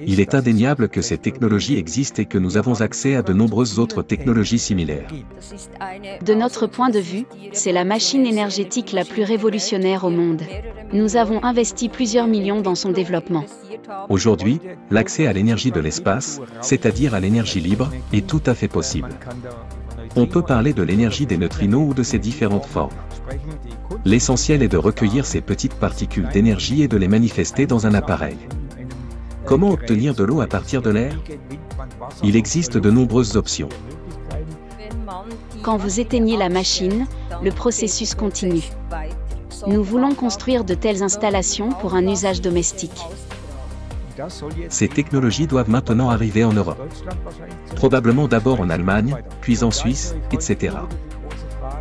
Il est indéniable que ces technologies existent et que nous avons accès à de nombreuses autres technologies similaires. De notre point de vue, c'est la machine énergétique la plus révolutionnaire au monde. Nous avons investi plusieurs millions dans son développement. Aujourd'hui, l'accès à l'énergie de l'espace, c'est-à-dire à l'énergie libre, est tout à fait possible. On peut parler de l'énergie des neutrinos ou de ses différentes formes. L'essentiel est de recueillir ces petites particules d'énergie et de les manifester dans un appareil. Comment obtenir de l'eau à partir de l'air? Il existe de nombreuses options. Quand vous éteignez la machine, le processus continue. Nous voulons construire de telles installations pour un usage domestique. Ces technologies doivent maintenant arriver en Europe. Probablement d'abord en Allemagne, puis en Suisse, etc.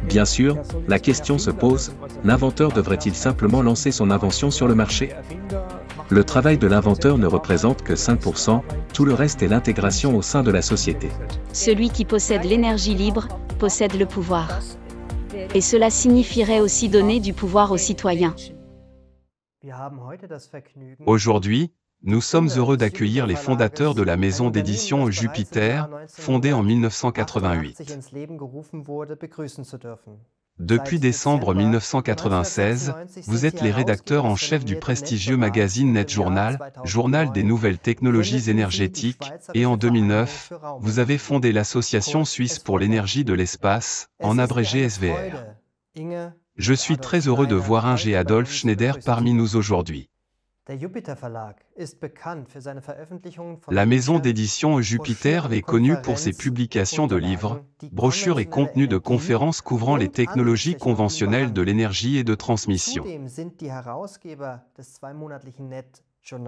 Bien sûr, la question se pose, l'inventeur devrait-il simplement lancer son invention sur le marché? Le travail de l'inventeur ne représente que 5%, tout le reste est l'intégration au sein de la société. Celui qui possède l'énergie libre, possède le pouvoir. Et cela signifierait aussi donner du pouvoir aux citoyens. Aujourd'hui, nous sommes heureux d'accueillir les fondateurs de la maison d'édition Jupiter, fondée en 1988. Depuis décembre 1996, vous êtes les rédacteurs en chef du prestigieux magazine Net Journal, journal des nouvelles technologies énergétiques, et en 2009, vous avez fondé l'Association suisse pour l'énergie de l'espace, en abrégé SVR. Je suis très heureux de voir Inge et Adolf Schneider parmi nous aujourd'hui. La maison d'édition Jupiter est connue pour ses publications de livres, brochures et contenus de conférences couvrant les technologies conventionnelles de l'énergie et de transmission.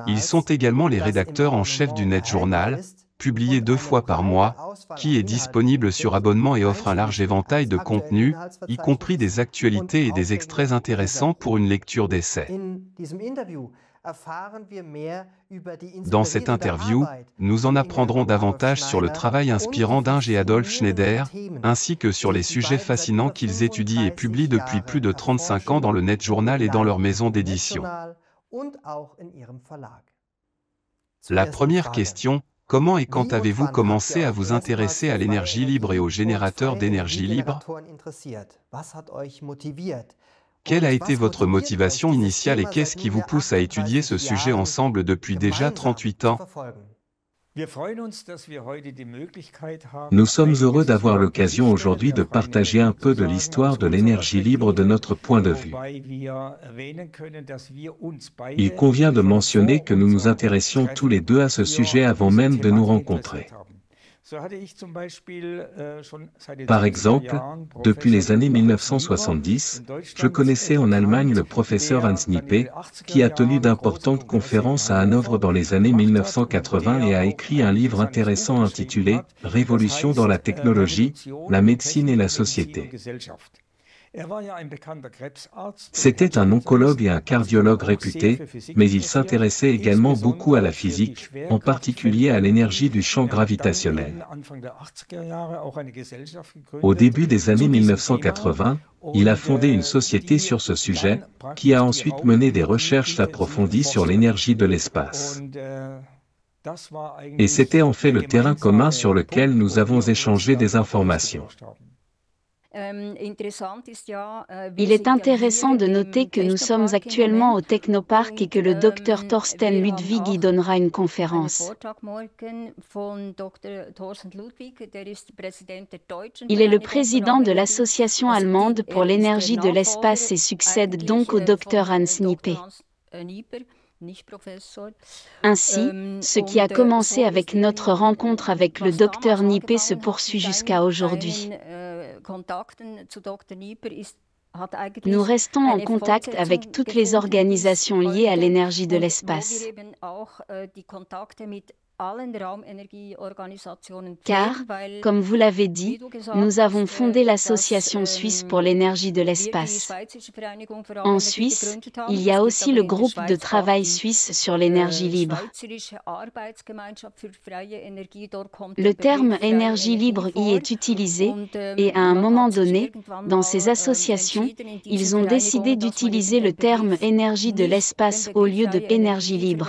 Ils sont également les rédacteurs en chef du Net Journal, publié 2 fois par mois, qui est disponible sur abonnement et offre un large éventail de contenus, y compris des actualités et des extraits intéressants pour une lecture d'essai. Dans cette interview, nous en apprendrons davantage sur le travail inspirant d'Inge et Adolf Schneider, ainsi que sur les sujets fascinants qu'ils étudient et publient depuis plus de 35 ans dans le Net Journal et dans leur maison d'édition. La première question, comment et quand avez-vous commencé à vous intéresser à l'énergie libre et aux générateurs d'énergie libre? Quelle a été votre motivation initiale et qu'est-ce qui vous pousse à étudier ce sujet ensemble depuis déjà 38 ans? Nous sommes heureux d'avoir l'occasion aujourd'hui de partager un peu de l'histoire de l'énergie libre de notre point de vue. Il convient de mentionner que nous nous intéressions tous les deux à ce sujet avant même de nous rencontrer. Par exemple, depuis les années 1970, je connaissais en Allemagne le professeur Hans Nippé, qui a tenu d'importantes conférences à Hanovre dans les années 1980 et a écrit un livre intéressant intitulé « Révolution dans la technologie, la médecine et la société ». C'était un oncologue et un cardiologue réputé, mais il s'intéressait également beaucoup à la physique, en particulier à l'énergie du champ gravitationnel. Au début des années 1980, il a fondé une société sur ce sujet, qui a ensuite mené des recherches approfondies sur l'énergie de l'espace. Et c'était en fait le terrain commun sur lequel nous avons échangé des informations. Il est intéressant de noter que nous sommes actuellement au Technopark et que le Dr Thorsten Ludwig y donnera une conférence. Il est le président de l'Association allemande pour l'énergie de l'espace et succède donc au Dr Hans Nippé. Ainsi, ce qui a commencé avec notre rencontre avec le Dr Nippé se poursuit jusqu'à aujourd'hui. Nous restons en contact avec toutes les organisations liées à l'énergie de l'espace. Car, comme vous l'avez dit, nous avons fondé l'Association suisse pour l'énergie de l'espace. En Suisse, il y a aussi le groupe de travail suisse sur l'énergie libre. Le terme énergie libre y est utilisé, et à un moment donné, dans ces associations, ils ont décidé d'utiliser le terme énergie de l'espace au lieu de énergie libre.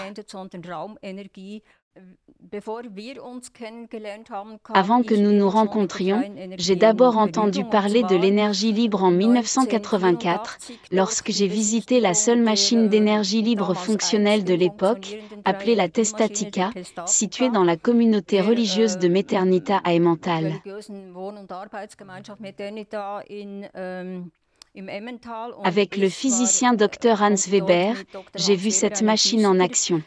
Avant que nous nous rencontrions, j'ai d'abord entendu parler de l'énergie libre en 1984, lorsque j'ai visité la seule machine d'énergie libre fonctionnelle de l'époque, appelée la Testatica, située dans la communauté religieuse de Metternita à Emmental. Avec le physicien Dr Hans Weber, j'ai vu cette machine en action.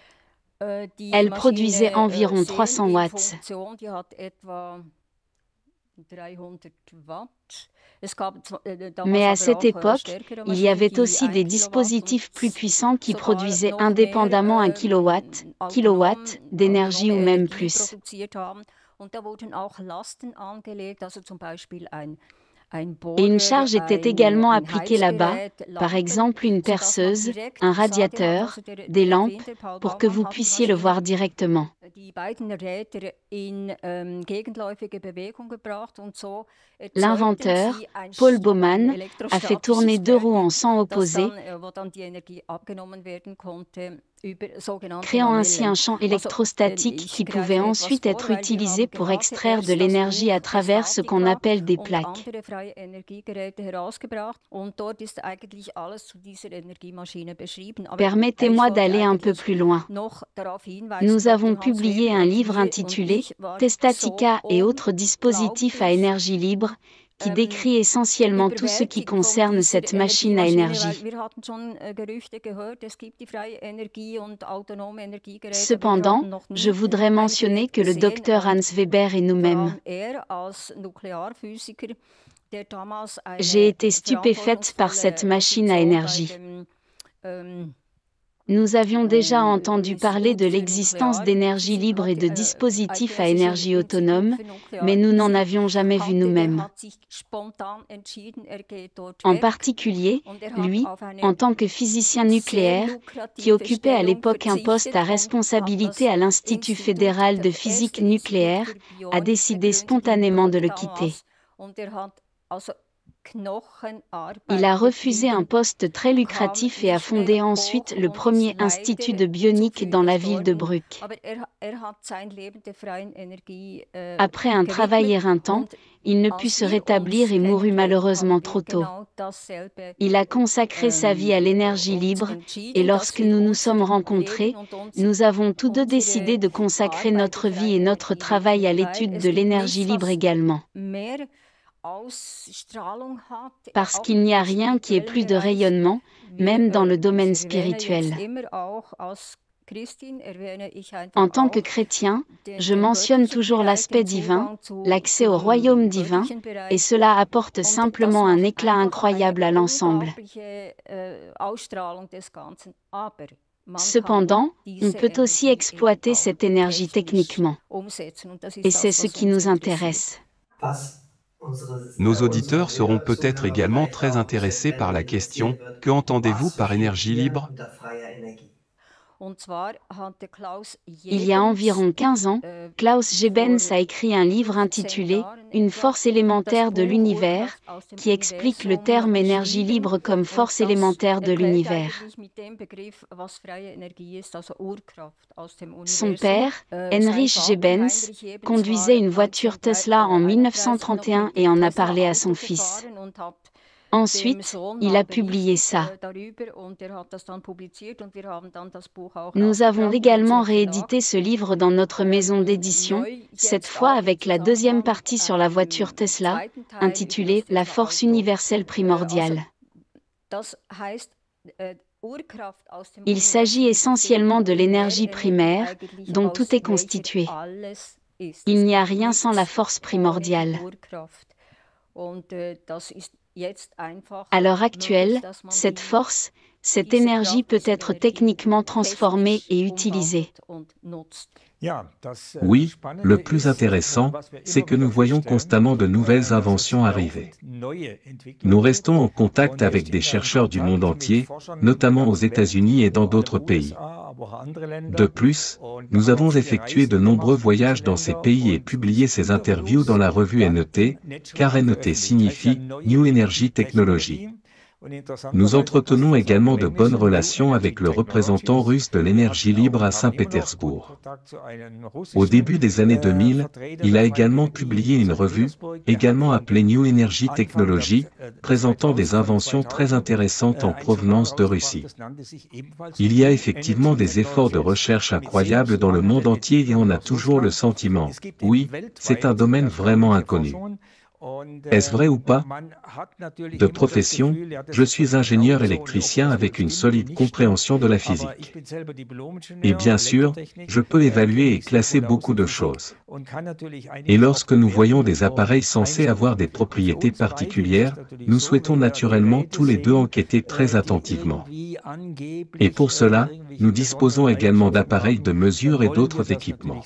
Elle produisait environ 300 watts. Mais à cette époque, il y avait aussi des dispositifs plus puissants qui produisaient indépendamment 1 kilowatt d'énergie ou même plus. Et une charge était également appliquée là-bas, par exemple une perceuse, un radiateur, des lampes, pour que vous puissiez le voir directement. L'inventeur, Paul Baumann, a fait tourner 2 roues en sens opposé, créant ainsi un champ électrostatique qui pouvait ensuite être utilisé pour extraire de l'énergie à travers ce qu'on appelle des plaques. Permettez-moi d'aller un peu plus loin. Nous avons publié un livre intitulé « Testatica et autres dispositifs à énergie libre » qui décrit essentiellement tout ce qui concerne cette machine à énergie. Cependant, je voudrais mentionner que le Dr Hans Weber et nous-mêmes, j'ai été stupéfaite par cette machine à énergie. Nous avions déjà entendu parler de l'existence d'énergie libre et de dispositifs à énergie autonome, mais nous n'en avions jamais vu nous-mêmes. En particulier, lui, en tant que physicien nucléaire, qui occupait à l'époque un poste à responsabilité à l'Institut fédéral de physique nucléaire, a décidé spontanément de le quitter. Il a refusé un poste très lucratif et a fondé ensuite le premier institut de bionique dans la ville de Brugg. Après un travail éreintant, il ne put se rétablir et mourut malheureusement trop tôt. Il a consacré sa vie à l'énergie libre, et lorsque nous nous sommes rencontrés, nous avons tous deux décidé de consacrer notre vie et notre travail à l'étude de l'énergie libre également. Parce qu'il n'y a rien qui ait plus de rayonnement, même dans le domaine spirituel. En tant que chrétien, je mentionne toujours l'aspect divin, l'accès au royaume divin, et cela apporte simplement un éclat incroyable à l'ensemble. Cependant, on peut aussi exploiter cette énergie techniquement. Et c'est ce qui nous intéresse. Nos auditeurs seront peut-être également très intéressés par la question « Que entendez-vous par énergie libre ?» Il y a environ 15 ans, Klaus Gebens a écrit un livre intitulé « Une force élémentaire de l'univers » qui explique le terme énergie libre comme force élémentaire de l'univers. Son père, Heinrich Gebens, conduisait une voiture Tesla en 1931 et en a parlé à son fils. Ensuite, il a publié ça. Nous avons également réédité ce livre dans notre maison d'édition, cette fois avec la deuxième partie sur la voiture Tesla, intitulée « La force universelle primordiale ». Il s'agit essentiellement de l'énergie primaire, dont tout est constitué. Il n'y a rien sans la force primordiale. À l'heure actuelle, cette force, cette énergie peut être techniquement transformée et utilisée. Oui, le plus intéressant, c'est que nous voyons constamment de nouvelles inventions arriver. Nous restons en contact avec des chercheurs du monde entier, notamment aux États-Unis et dans d'autres pays. De plus, nous avons effectué de nombreux voyages dans ces pays et publié ces interviews dans la revue NET, car NET signifie New Energy Technology. Nous entretenons également de bonnes relations avec le représentant russe de l'énergie libre à Saint-Pétersbourg. Au début des années 2000, il a également publié une revue, également appelée New Energy Technology, présentant des inventions très intéressantes en provenance de Russie. Il y a effectivement des efforts de recherche incroyables dans le monde entier et on a toujours le sentiment, oui, c'est un domaine vraiment inconnu. Est-ce vrai ou pas? De profession, je suis ingénieur électricien avec une solide compréhension de la physique. Et bien sûr, je peux évaluer et classer beaucoup de choses. Et lorsque nous voyons des appareils censés avoir des propriétés particulières, nous souhaitons naturellement tous les deux enquêter très attentivement. Et pour cela, nous disposons également d'appareils de mesure et d'autres équipements.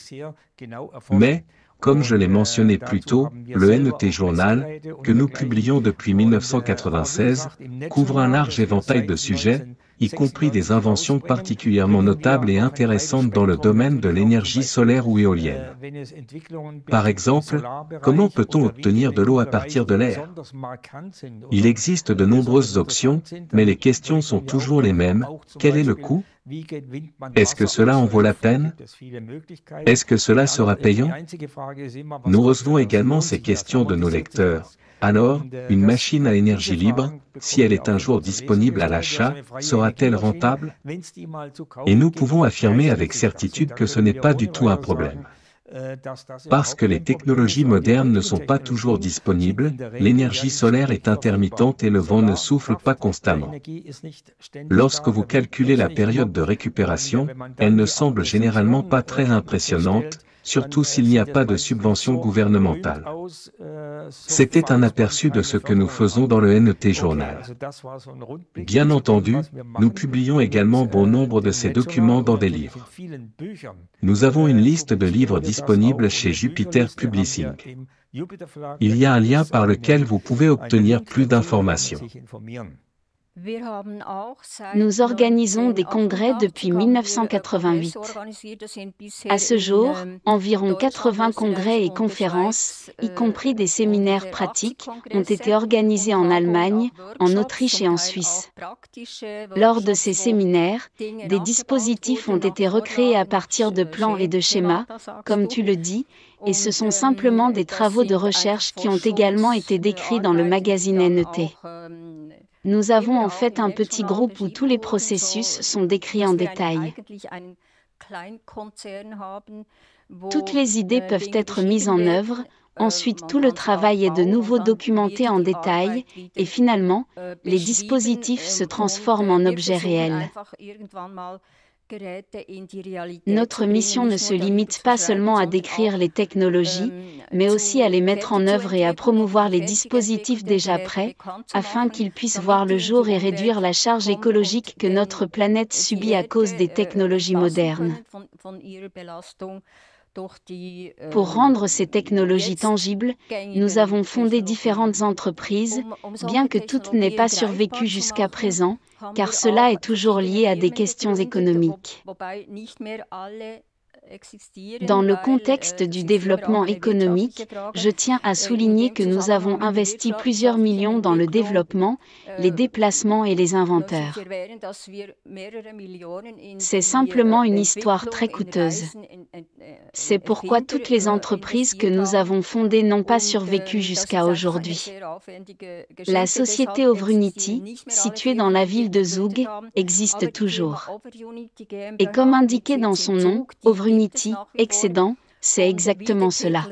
Mais, comme je l'ai mentionné plus tôt, le NET Journal, que nous publions depuis 1996, couvre un large éventail de sujets, y compris des inventions particulièrement notables et intéressantes dans le domaine de l'énergie solaire ou éolienne. Par exemple, comment peut-on obtenir de l'eau à partir de l'air? Il existe de nombreuses options, mais les questions sont toujours les mêmes. Quel est le coût? Est-ce que cela en vaut la peine? Est-ce que cela sera payant? Nous recevons également ces questions de nos lecteurs. Alors, une machine à énergie libre, si elle est un jour disponible à l'achat, sera-t-elle rentable? Et nous pouvons affirmer avec certitude que ce n'est pas du tout un problème. Parce que les technologies modernes ne sont pas toujours disponibles, l'énergie solaire est intermittente et le vent ne souffle pas constamment. Lorsque vous calculez la période de récupération, elle ne semble généralement pas très impressionnante, surtout s'il n'y a pas de subvention gouvernementale. C'était un aperçu de ce que nous faisons dans le NET Journal. Bien entendu, nous publions également bon nombre de ces documents dans des livres. Nous avons une liste de livres disponibles chez Jupiter Publishing. Il y a un lien par lequel vous pouvez obtenir plus d'informations. Nous organisons des congrès depuis 1988. À ce jour, environ 80 congrès et conférences, y compris des séminaires pratiques, ont été organisés en Allemagne, en Autriche et en Suisse. Lors de ces séminaires, des dispositifs ont été recréés à partir de plans et de schémas, comme tu le dis, et ce sont simplement des travaux de recherche qui ont également été décrits dans le magazine NET. Nous avons en fait un petit groupe où tous les processus sont décrits en détail. Toutes les idées peuvent être mises en œuvre, ensuite tout le travail est de nouveau documenté en détail, et finalement, les dispositifs se transforment en objets réels. Notre mission ne se limite pas seulement à décrire les technologies, mais aussi à les mettre en œuvre et à promouvoir les dispositifs déjà prêts, afin qu'ils puissent voir le jour et réduire la charge écologique que notre planète subit à cause des technologies modernes. Pour rendre ces technologies tangibles, nous avons fondé différentes entreprises, bien que toutes n'aient pas survécu jusqu'à présent, car cela est toujours lié à des questions économiques. Dans le contexte du développement économique, je tiens à souligner que nous avons investi plusieurs millions dans le développement, les déplacements et les inventeurs. C'est simplement une histoire très coûteuse. C'est pourquoi toutes les entreprises que nous avons fondées n'ont pas survécu jusqu'à aujourd'hui. La société Ovrunity, située dans la ville de Zug, existe toujours. Et comme indiqué dans son nom, Ovrunity, excédent, c'est exactement cela.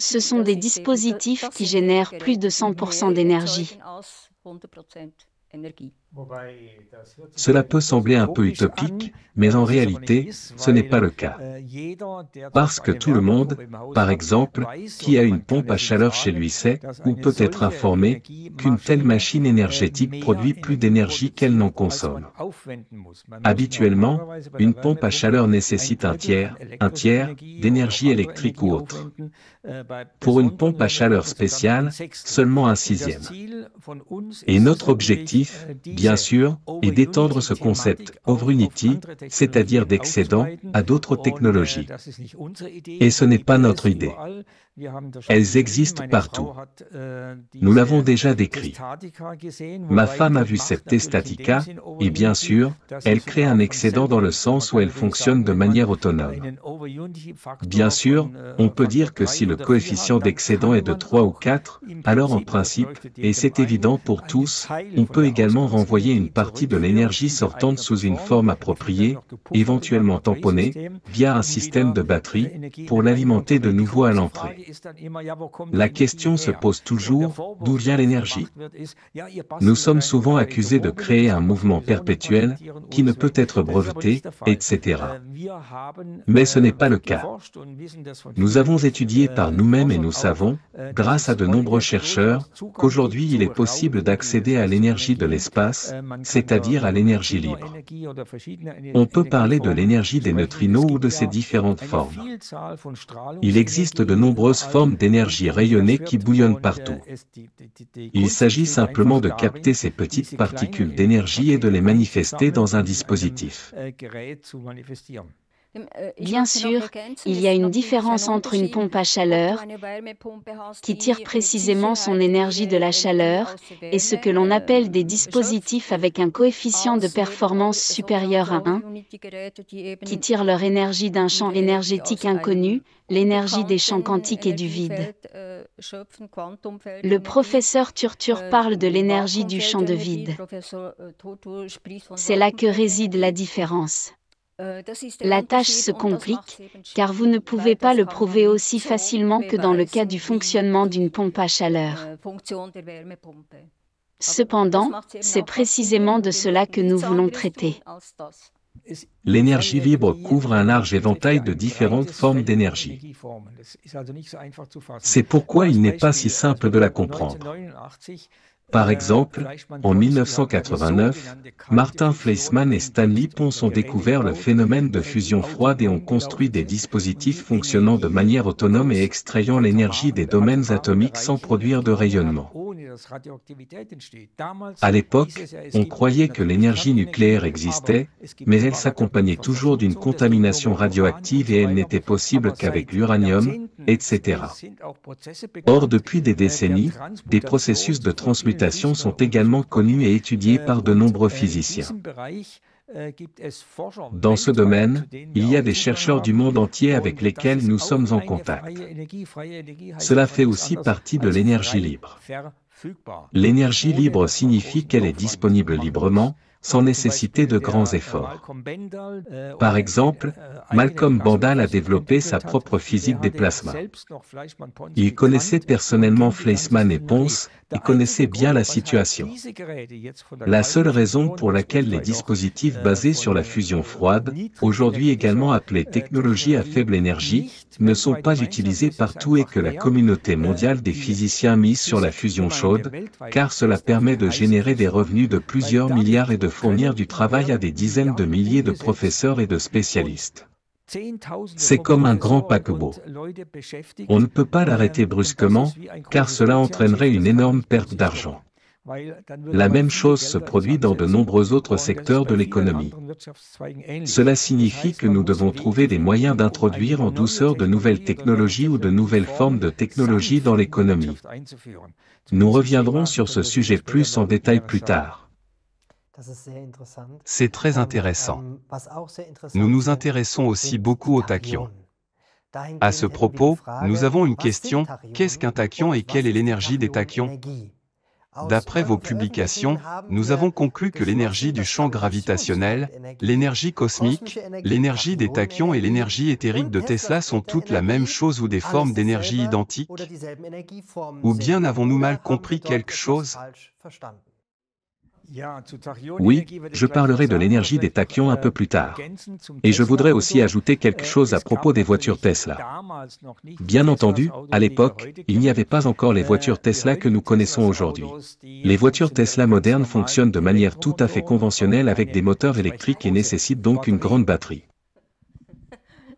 Ce sont des dispositifs qui génèrent plus de 100% d'énergie. Cela peut sembler un peu utopique, mais en réalité, ce n'est pas le cas. Parce que tout le monde, par exemple, qui a une pompe à chaleur chez lui sait, ou peut être informé, qu'une telle machine énergétique produit plus d'énergie qu'elle n'en consomme. Habituellement, une pompe à chaleur nécessite un tiers d'énergie électrique ou autre. Pour une pompe à chaleur spéciale, seulement un sixième. Et notre objectif, bien sûr, est d'étendre ce concept Overunity, c'est-à-dire d'excédent, à d'autres technologies. Et ce n'est pas notre idée. Elles existent partout. Nous l'avons déjà décrit. Ma femme a vu cette T-Statica, et bien sûr, elle crée un excédent dans le sens où elle fonctionne de manière autonome. Bien sûr, on peut dire que si le coefficient d'excédent est de 3 ou 4, alors en principe, et c'est évident pour tous, on peut également renvoyer une partie de l'énergie sortante sous une forme appropriée, éventuellement tamponnée, via un système de batterie, pour l'alimenter de nouveau à l'entrée. La question se pose toujours, d'où vient l'énergie? Nous sommes souvent accusés de créer un mouvement perpétuel, qui ne peut être breveté, etc. Mais ce n'est pas le cas. Nous avons étudié par nous-mêmes et nous savons, grâce à de nombreux chercheurs, qu'aujourd'hui il est possible d'accéder à l'énergie de l'espace, c'est-à-dire à l'énergie libre. On peut parler de l'énergie des neutrinos ou de ses différentes formes. Il existe de nombreuses formes d'énergie rayonnée qui bouillonnent partout. Il s'agit simplement de capter ces petites particules d'énergie et de les manifester dans un dispositif. Bien sûr, il y a une différence entre une pompe à chaleur, qui tire précisément son énergie de la chaleur, et ce que l'on appelle des dispositifs avec un coefficient de performance supérieur à 1, qui tirent leur énergie d'un champ énergétique inconnu, l'énergie des champs quantiques et du vide. Le professeur Turtur parle de l'énergie du champ de vide. C'est là que réside la différence. La tâche se complique, car vous ne pouvez pas le prouver aussi facilement que dans le cas du fonctionnement d'une pompe à chaleur. Cependant, c'est précisément de cela que nous voulons traiter. L'énergie libre couvre un large éventail de différentes formes d'énergie. C'est pourquoi il n'est pas si simple de la comprendre. Par exemple, en 1989, Martin Fleischmann et Stanley Pons ont découvert le phénomène de fusion froide et ont construit des dispositifs fonctionnant de manière autonome et extrayant l'énergie des domaines atomiques sans produire de rayonnement. À l'époque, on croyait que l'énergie nucléaire existait, mais elle s'accompagnait toujours d'une contamination radioactive et elle n'était possible qu'avec l'uranium, etc. Or, depuis des décennies, des processus de transmutation sont également connus et étudiés par de nombreux physiciens. Dans ce domaine, il y a des chercheurs du monde entier avec lesquels nous sommes en contact. Cela fait aussi partie de l'énergie libre. L'énergie libre signifie qu'elle est disponible librement, sans nécessiter de grands efforts. Par exemple, Malcolm Bandal a développé sa propre physique des plasmas. Il connaissait personnellement Fleischmann et Pons, et connaissait bien la situation. La seule raison pour laquelle les dispositifs basés sur la fusion froide, aujourd'hui également appelés technologies à faible énergie, ne sont pas utilisés partout est que la communauté mondiale des physiciens mise sur la fusion chaude, car cela permet de générer des revenus de plusieurs milliards et de fournir du travail à des dizaines de milliers de professeurs et de spécialistes. C'est comme un grand paquebot. On ne peut pas l'arrêter brusquement, car cela entraînerait une énorme perte d'argent. La même chose se produit dans de nombreux autres secteurs de l'économie. Cela signifie que nous devons trouver des moyens d'introduire en douceur de nouvelles technologies ou de nouvelles formes de technologies dans l'économie. Nous reviendrons sur ce sujet plus en détail plus tard. C'est très intéressant. Nous nous intéressons aussi beaucoup aux tachyons. À ce propos, nous avons une question, qu'est-ce qu'un tachyon et quelle est l'énergie des tachyons? D'après vos publications, nous avons conclu que l'énergie du champ gravitationnel, l'énergie cosmique, l'énergie des tachyons et l'énergie éthérique de Tesla sont toutes la même chose ou des formes d'énergie identiques? Ou bien avons-nous mal compris quelque chose? Oui, je parlerai de l'énergie des tachyons un peu plus tard. Et je voudrais aussi ajouter quelque chose à propos des voitures Tesla. Bien entendu, à l'époque, il n'y avait pas encore les voitures Tesla que nous connaissons aujourd'hui. Les voitures Tesla modernes fonctionnent de manière tout à fait conventionnelle avec des moteurs électriques et nécessitent donc une grande batterie.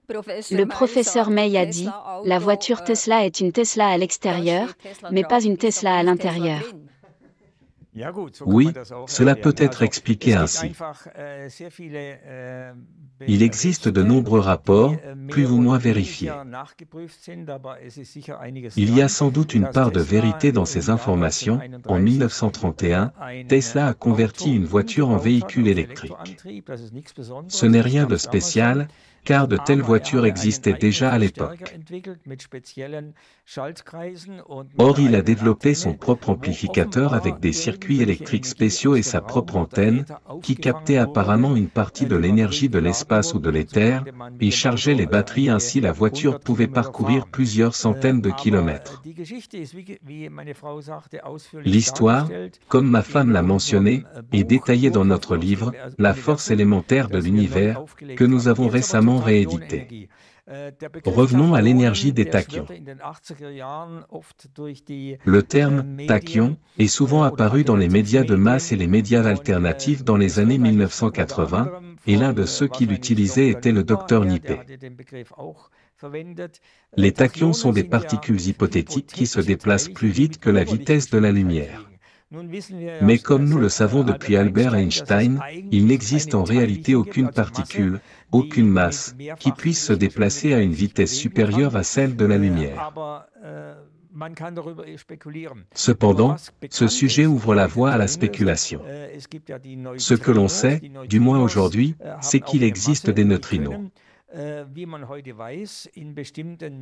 Le professeur May a dit, la voiture Tesla est une Tesla à l'extérieur, mais pas une Tesla à l'intérieur. Oui, cela peut être expliqué ainsi. Il existe de nombreux rapports, plus ou moins vérifiés. Il y a sans doute une part de vérité dans ces informations. En 1931, Tesla a converti une voiture en véhicule électrique. Ce n'est rien de spécial, car de telles voitures existaient déjà à l'époque. Or, il a développé son propre amplificateur avec des circuits électriques spéciaux et sa propre antenne, qui captait apparemment une partie de l'énergie de l'espace ou de l'éther, et chargeait les batteries. Ainsi la voiture pouvait parcourir plusieurs centaines de kilomètres. L'histoire, comme ma femme l'a mentionné, est détaillée dans notre livre, La force élémentaire de l'univers, que nous avons récemment réédité. Revenons à l'énergie des tachyons. Le terme « tachyon » est souvent apparu dans les médias de masse et les médias alternatifs dans les années 1980, et l'un de ceux qui l'utilisaient était le Dr Nippé. Les tachyons sont des particules hypothétiques qui se déplacent plus vite que la vitesse de la lumière. Mais comme nous le savons depuis Albert Einstein, il n'existe en réalité aucune particule, aucune masse, qui puisse se déplacer à une vitesse supérieure à celle de la lumière. Cependant, ce sujet ouvre la voie à la spéculation. Ce que l'on sait, du moins aujourd'hui, c'est qu'il existe des neutrinos.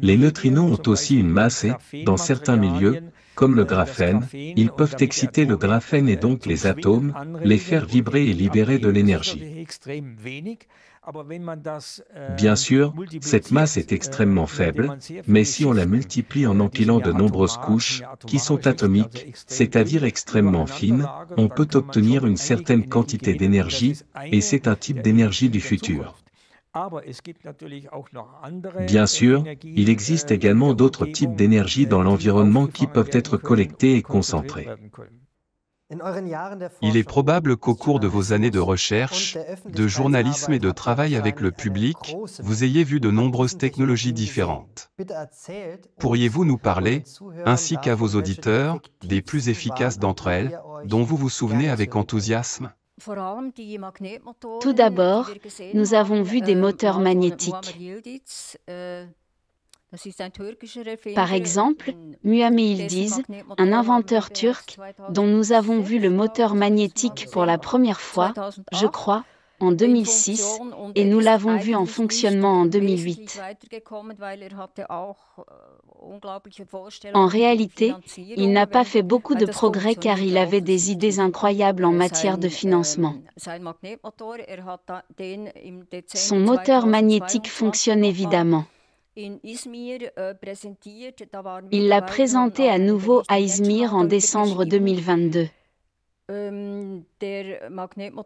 Les neutrinos ont aussi une masse et, dans certains milieux, comme le graphène, ils peuvent exciter le graphène et donc les atomes, les faire vibrer et libérer de l'énergie. Bien sûr, cette masse est extrêmement faible, mais si on la multiplie en empilant de nombreuses couches, qui sont atomiques, c'est-à-dire extrêmement fines, on peut obtenir une certaine quantité d'énergie, et c'est un type d'énergie du futur. Bien sûr, il existe également d'autres types d'énergie dans l'environnement qui peuvent être collectés et concentrés. Il est probable qu'au cours de vos années de recherche, de journalisme et de travail avec le public, vous ayez vu de nombreuses technologies différentes. Pourriez-vous nous parler, ainsi qu'à vos auditeurs, des plus efficaces d'entre elles, dont vous vous souvenez avec enthousiasme ? Tout d'abord, nous avons vu des moteurs magnétiques. Par exemple, Muhammed Yildiz, un inventeur turc, dont nous avons vu le moteur magnétique pour la première fois, je crois, en 2006, et nous l'avons vu en fonctionnement en 2008. En réalité, il n'a pas fait beaucoup de progrès car il avait des idées incroyables en matière de financement. Son moteur magnétique fonctionne évidemment. Il l'a présenté à nouveau à Izmir en décembre 2022.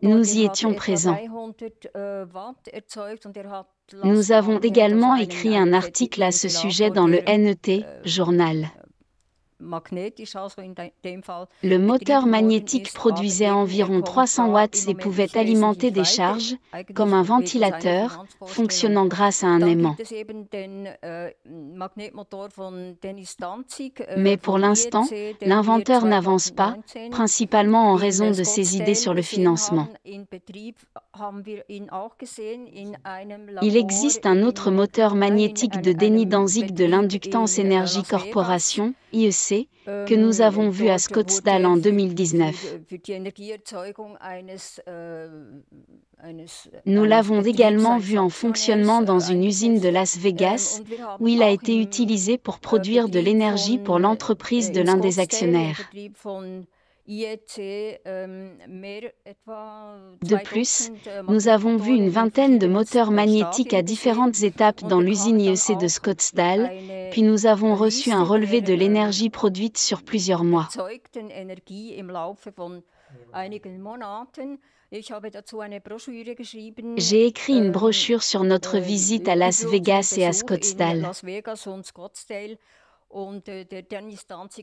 Nous y étions présents. Nous avons également écrit un article à ce sujet dans le NET Journal. Le moteur magnétique produisait environ 300 watts et pouvait alimenter des charges, comme un ventilateur, fonctionnant grâce à un aimant. Mais pour l'instant, l'inventeur n'avance pas, principalement en raison de ses idées sur le financement. Il existe un autre moteur magnétique de Denis Danzig de l'Inductance Energy Corporation, IEC, que nous avons vu à Scottsdale en 2019. Nous l'avons également vu en fonctionnement dans une usine de Las Vegas, où il a été utilisé pour produire de l'énergie pour l'entreprise de l'un des actionnaires. De plus, nous avons vu une vingtaine de moteurs magnétiques à différentes étapes dans l'usine IEC de Scottsdale, puis nous avons reçu un relevé de l'énergie produite sur plusieurs mois. J'ai écrit une brochure sur notre visite à Las Vegas et à Scottsdale.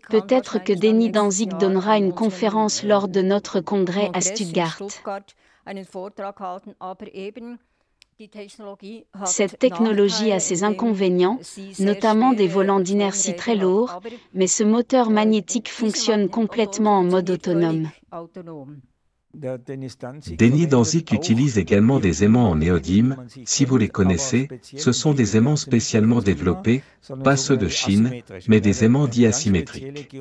Peut-être que Denis Danzig donnera une conférence lors de notre congrès à Stuttgart. Cette technologie a ses inconvénients, notamment des volants d'inertie très lourds, mais ce moteur magnétique fonctionne complètement en mode autonome. Denis Danzig utilise également des aimants en néodyme. Si vous les connaissez, ce sont des aimants spécialement développés, pas ceux de Chine, mais des aimants dits asymétriques.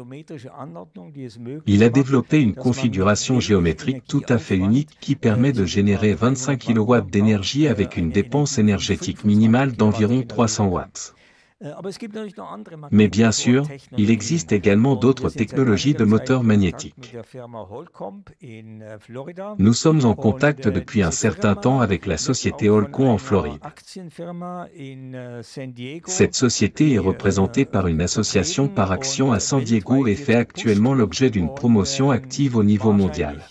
Il a développé une configuration géométrique tout à fait unique qui permet de générer 25 kW d'énergie avec une dépense énergétique minimale d'environ 300 watts. Mais bien sûr, il existe également d'autres technologies de moteurs magnétiques. Nous sommes en contact depuis un certain temps avec la société Holcomb en Floride. Cette société est représentée par une association par action à San Diego et fait actuellement l'objet d'une promotion active au niveau mondial.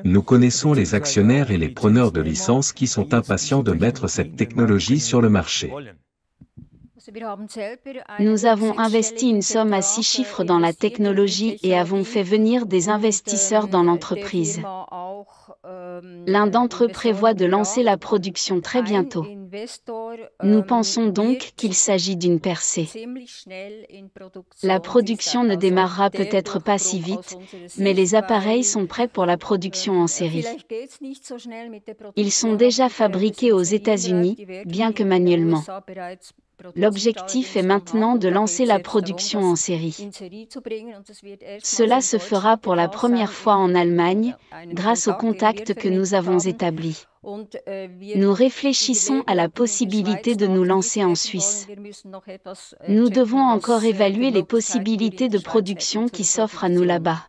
Nous connaissons les actionnaires et les preneurs de licences qui sont impatients de mettre cette technologie sur le marché. Nous avons investi une somme à 6 chiffres dans la technologie et avons fait venir des investisseurs dans l'entreprise. L'un d'entre eux prévoit de lancer la production très bientôt. Nous pensons donc qu'il s'agit d'une percée. La production ne démarrera peut-être pas si vite, mais les appareils sont prêts pour la production en série. Ils sont déjà fabriqués aux États-Unis, bien que manuellement. L'objectif est maintenant de lancer la production en série. Cela se fera pour la première fois en Allemagne, grâce aux contacts que nous avons établis. Nous réfléchissons à la possibilité de nous lancer en Suisse. Nous devons encore évaluer les possibilités de production qui s'offrent à nous là-bas.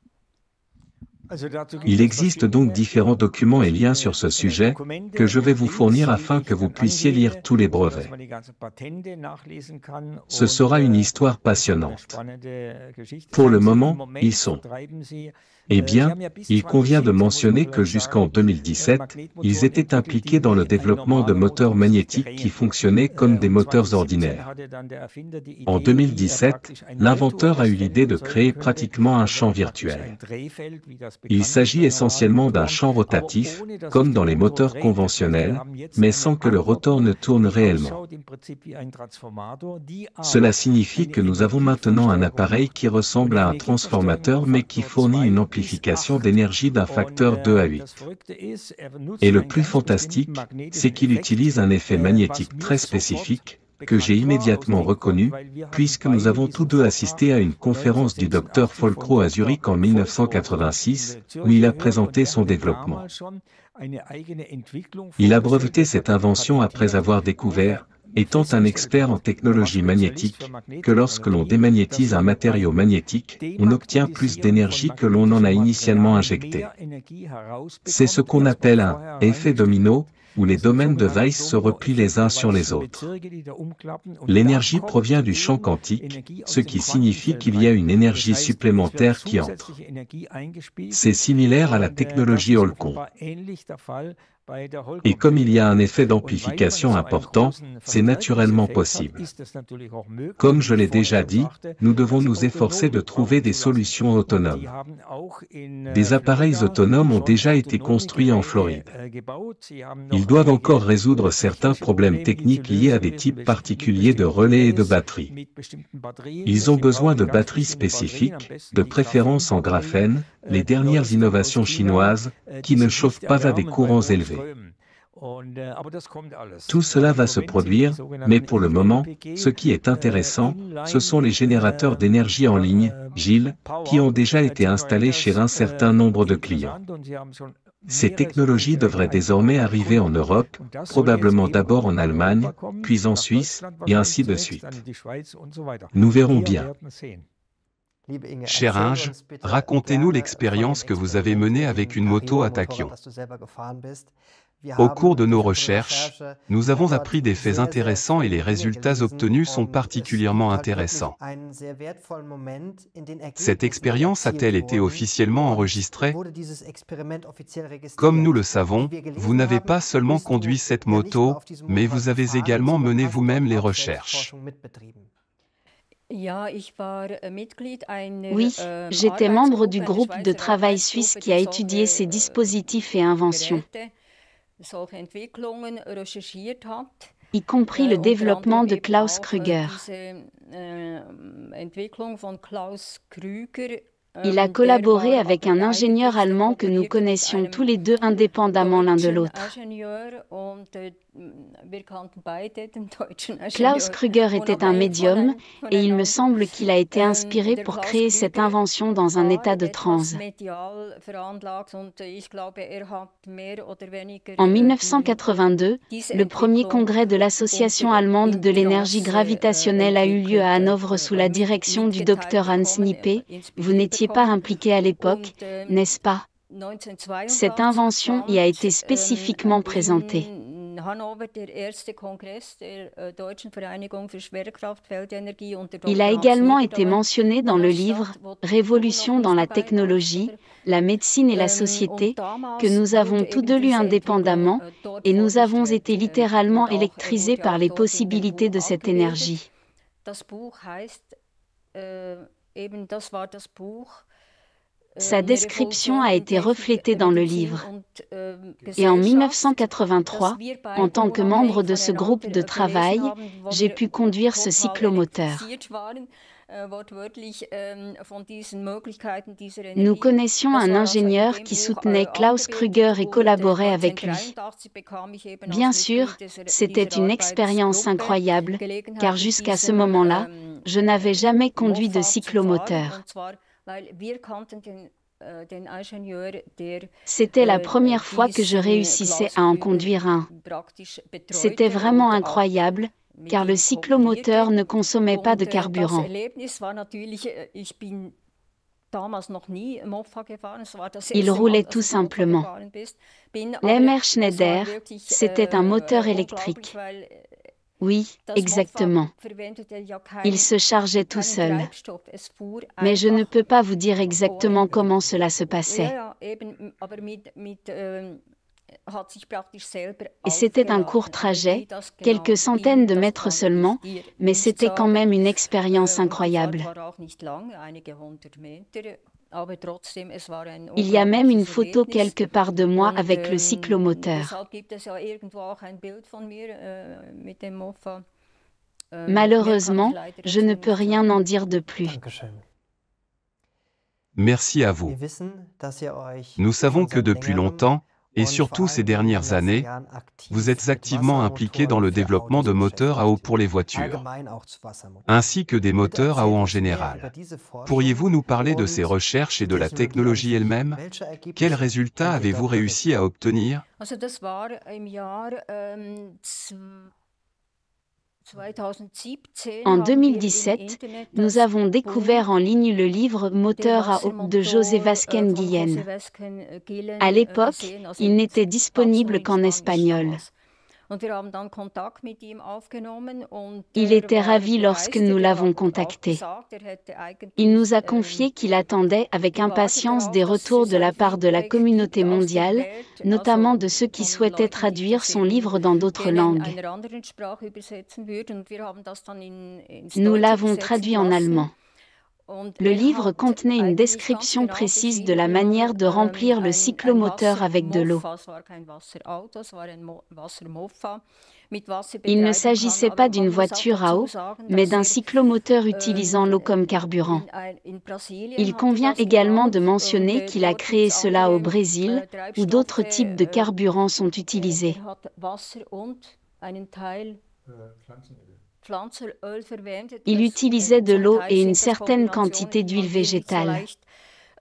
Il existe donc différents documents et liens sur ce sujet, que je vais vous fournir afin que vous puissiez lire tous les brevets. Ce sera une histoire passionnante. Pour le moment, ils sont. Eh bien, il convient de mentionner que jusqu'en 2017, ils étaient impliqués dans le développement de moteurs magnétiques qui fonctionnaient comme des moteurs ordinaires. En 2017, l'inventeur a eu l'idée de créer pratiquement un champ virtuel. Il s'agit essentiellement d'un champ rotatif, comme dans les moteurs conventionnels, mais sans que le rotor ne tourne réellement. Cela signifie que nous avons maintenant un appareil qui ressemble à un transformateur mais qui fournit une amplification d'énergie d'un facteur 2 à 8. Et le plus fantastique, c'est qu'il utilise un effet magnétique très spécifique, que j'ai immédiatement reconnu, puisque nous avons tous deux assisté à une conférence du Dr Folcrow à Zurich en 1986, où il a présenté son développement. Il a breveté cette invention après avoir découvert, étant un expert en technologie magnétique, que lorsque l'on démagnétise un matériau magnétique, on obtient plus d'énergie que l'on en a initialement injecté. C'est ce qu'on appelle un « effet domino », où les domaines de Weiss se replient les uns sur les autres. L'énergie provient du champ quantique, ce qui signifie qu'il y a une énergie supplémentaire qui entre. C'est similaire à la technologie Holcomb. Et comme il y a un effet d'amplification important, c'est naturellement possible. Comme je l'ai déjà dit, nous devons nous efforcer de trouver des solutions autonomes. Des appareils autonomes ont déjà été construits en Floride. Ils doivent encore résoudre certains problèmes techniques liés à des types particuliers de relais et de batteries. Ils ont besoin de batteries spécifiques, de préférence en graphène, les dernières innovations chinoises, qui ne chauffent pas à des courants élevés. Tout cela va se produire, mais pour le moment, ce qui est intéressant, ce sont les générateurs d'énergie en ligne, GIL, qui ont déjà été installés chez un certain nombre de clients. Ces technologies devraient désormais arriver en Europe, probablement d'abord en Allemagne, puis en Suisse, et ainsi de suite. Nous verrons bien. Cher Inge, racontez-nous l'expérience que vous avez menée avec une moto à tachyon. Au cours de nos recherches, nous avons appris des faits intéressants et les résultats obtenus sont particulièrement intéressants. Cette expérience a-t-elle été officiellement enregistrée? Comme nous le savons, vous n'avez pas seulement conduit cette moto, mais vous avez également mené vous-même les recherches. Oui, j'étais membre du groupe de travail suisse qui a étudié ces dispositifs et inventions, y compris le développement de Klaus Krüger. Il a collaboré avec un ingénieur allemand que nous connaissions tous les deux indépendamment l'un de l'autre. Klaus Krüger était un médium, et il me semble qu'il a été inspiré pour créer cette invention dans un état de transe. En 1982, le premier congrès de l'Association allemande de l'énergie gravitationnelle a eu lieu à Hanovre sous la direction du Dr Hans Nippé. Vous n'étiez pas impliqué à l'époque, n'est-ce pas? Cette invention y a été spécifiquement présentée. Il a également été mentionné dans le livre « Révolution dans la technologie, la médecine et la société » que nous avons tous deux lu indépendamment, et nous avons été littéralement électrisés par les possibilités de cette énergie. Sa description a été reflétée dans le livre. Et en 1983, en tant que membre de ce groupe de travail, j'ai pu conduire ce cyclomoteur. Nous connaissions un ingénieur qui soutenait Klaus Krüger et collaborait avec lui. Bien sûr, c'était une expérience incroyable, car jusqu'à ce moment-là, je n'avais jamais conduit de cyclomoteur. C'était la première fois que je réussissais à en conduire un. C'était vraiment incroyable, car le cyclomoteur ne consommait pas de carburant. Il roulait tout simplement. L'Emmer Schneider, c'était un moteur électrique. Oui, exactement. Il se chargeait tout seul. Mais je ne peux pas vous dire exactement comment cela se passait. Et c'était un court trajet, quelques centaines de mètres seulement, mais c'était quand même une expérience incroyable. Il y a même une photo quelque part de moi avec le cyclomoteur. Malheureusement, je ne peux rien en dire de plus. Merci à vous. Nous savons que depuis longtemps, et surtout ces dernières années, vous êtes activement impliqué dans le développement de moteurs à eau pour les voitures, ainsi que des moteurs à eau en général. Pourriez-vous nous parler de ces recherches et de la technologie elle-même? Quels résultats avez-vous réussi à obtenir? En 2017, nous avons découvert en ligne le livre « Moteur à eau » de José Vázquez Guillén. À l'époque, il n'était disponible qu'en espagnol. Il était ravi lorsque nous l'avons contacté. Il nous a confié qu'il attendait avec impatience des retours de la part de la communauté mondiale, notamment de ceux qui souhaitaient traduire son livre dans d'autres langues. Nous l'avons traduit en allemand. Le livre contenait une description précise de la manière de remplir le cyclomoteur avec de l'eau. Il ne s'agissait pas d'une voiture à eau, mais d'un cyclomoteur utilisant l'eau comme carburant. Il convient également de mentionner qu'il a créé cela au Brésil, où d'autres types de carburants sont utilisés. Il utilisait de l'eau et une certaine quantité d'huile végétale.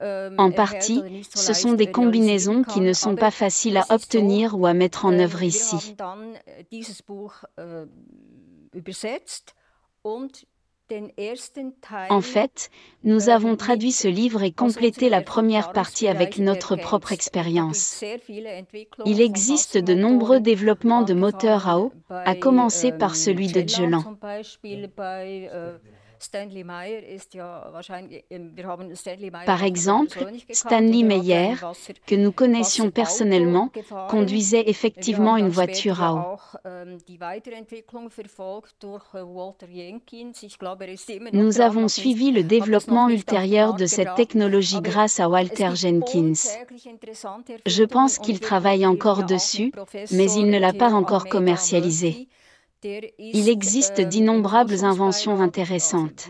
En partie, ce sont des combinaisons qui ne sont pas faciles à obtenir ou à mettre en œuvre ici. En fait, nous avons traduit ce livre et complété la première partie avec notre propre expérience. Il existe de nombreux développements de moteurs à eau, à commencer par celui de Gielan. Par exemple, Stanley Meyer, que nous connaissions personnellement, conduisait effectivement une voiture à eau. Nous avons suivi le développement ultérieur de cette technologie grâce à Walter Jenkins. Je pense qu'il travaille encore dessus, mais il ne l'a pas encore commercialisé. Il existe d'innombrables inventions intéressantes.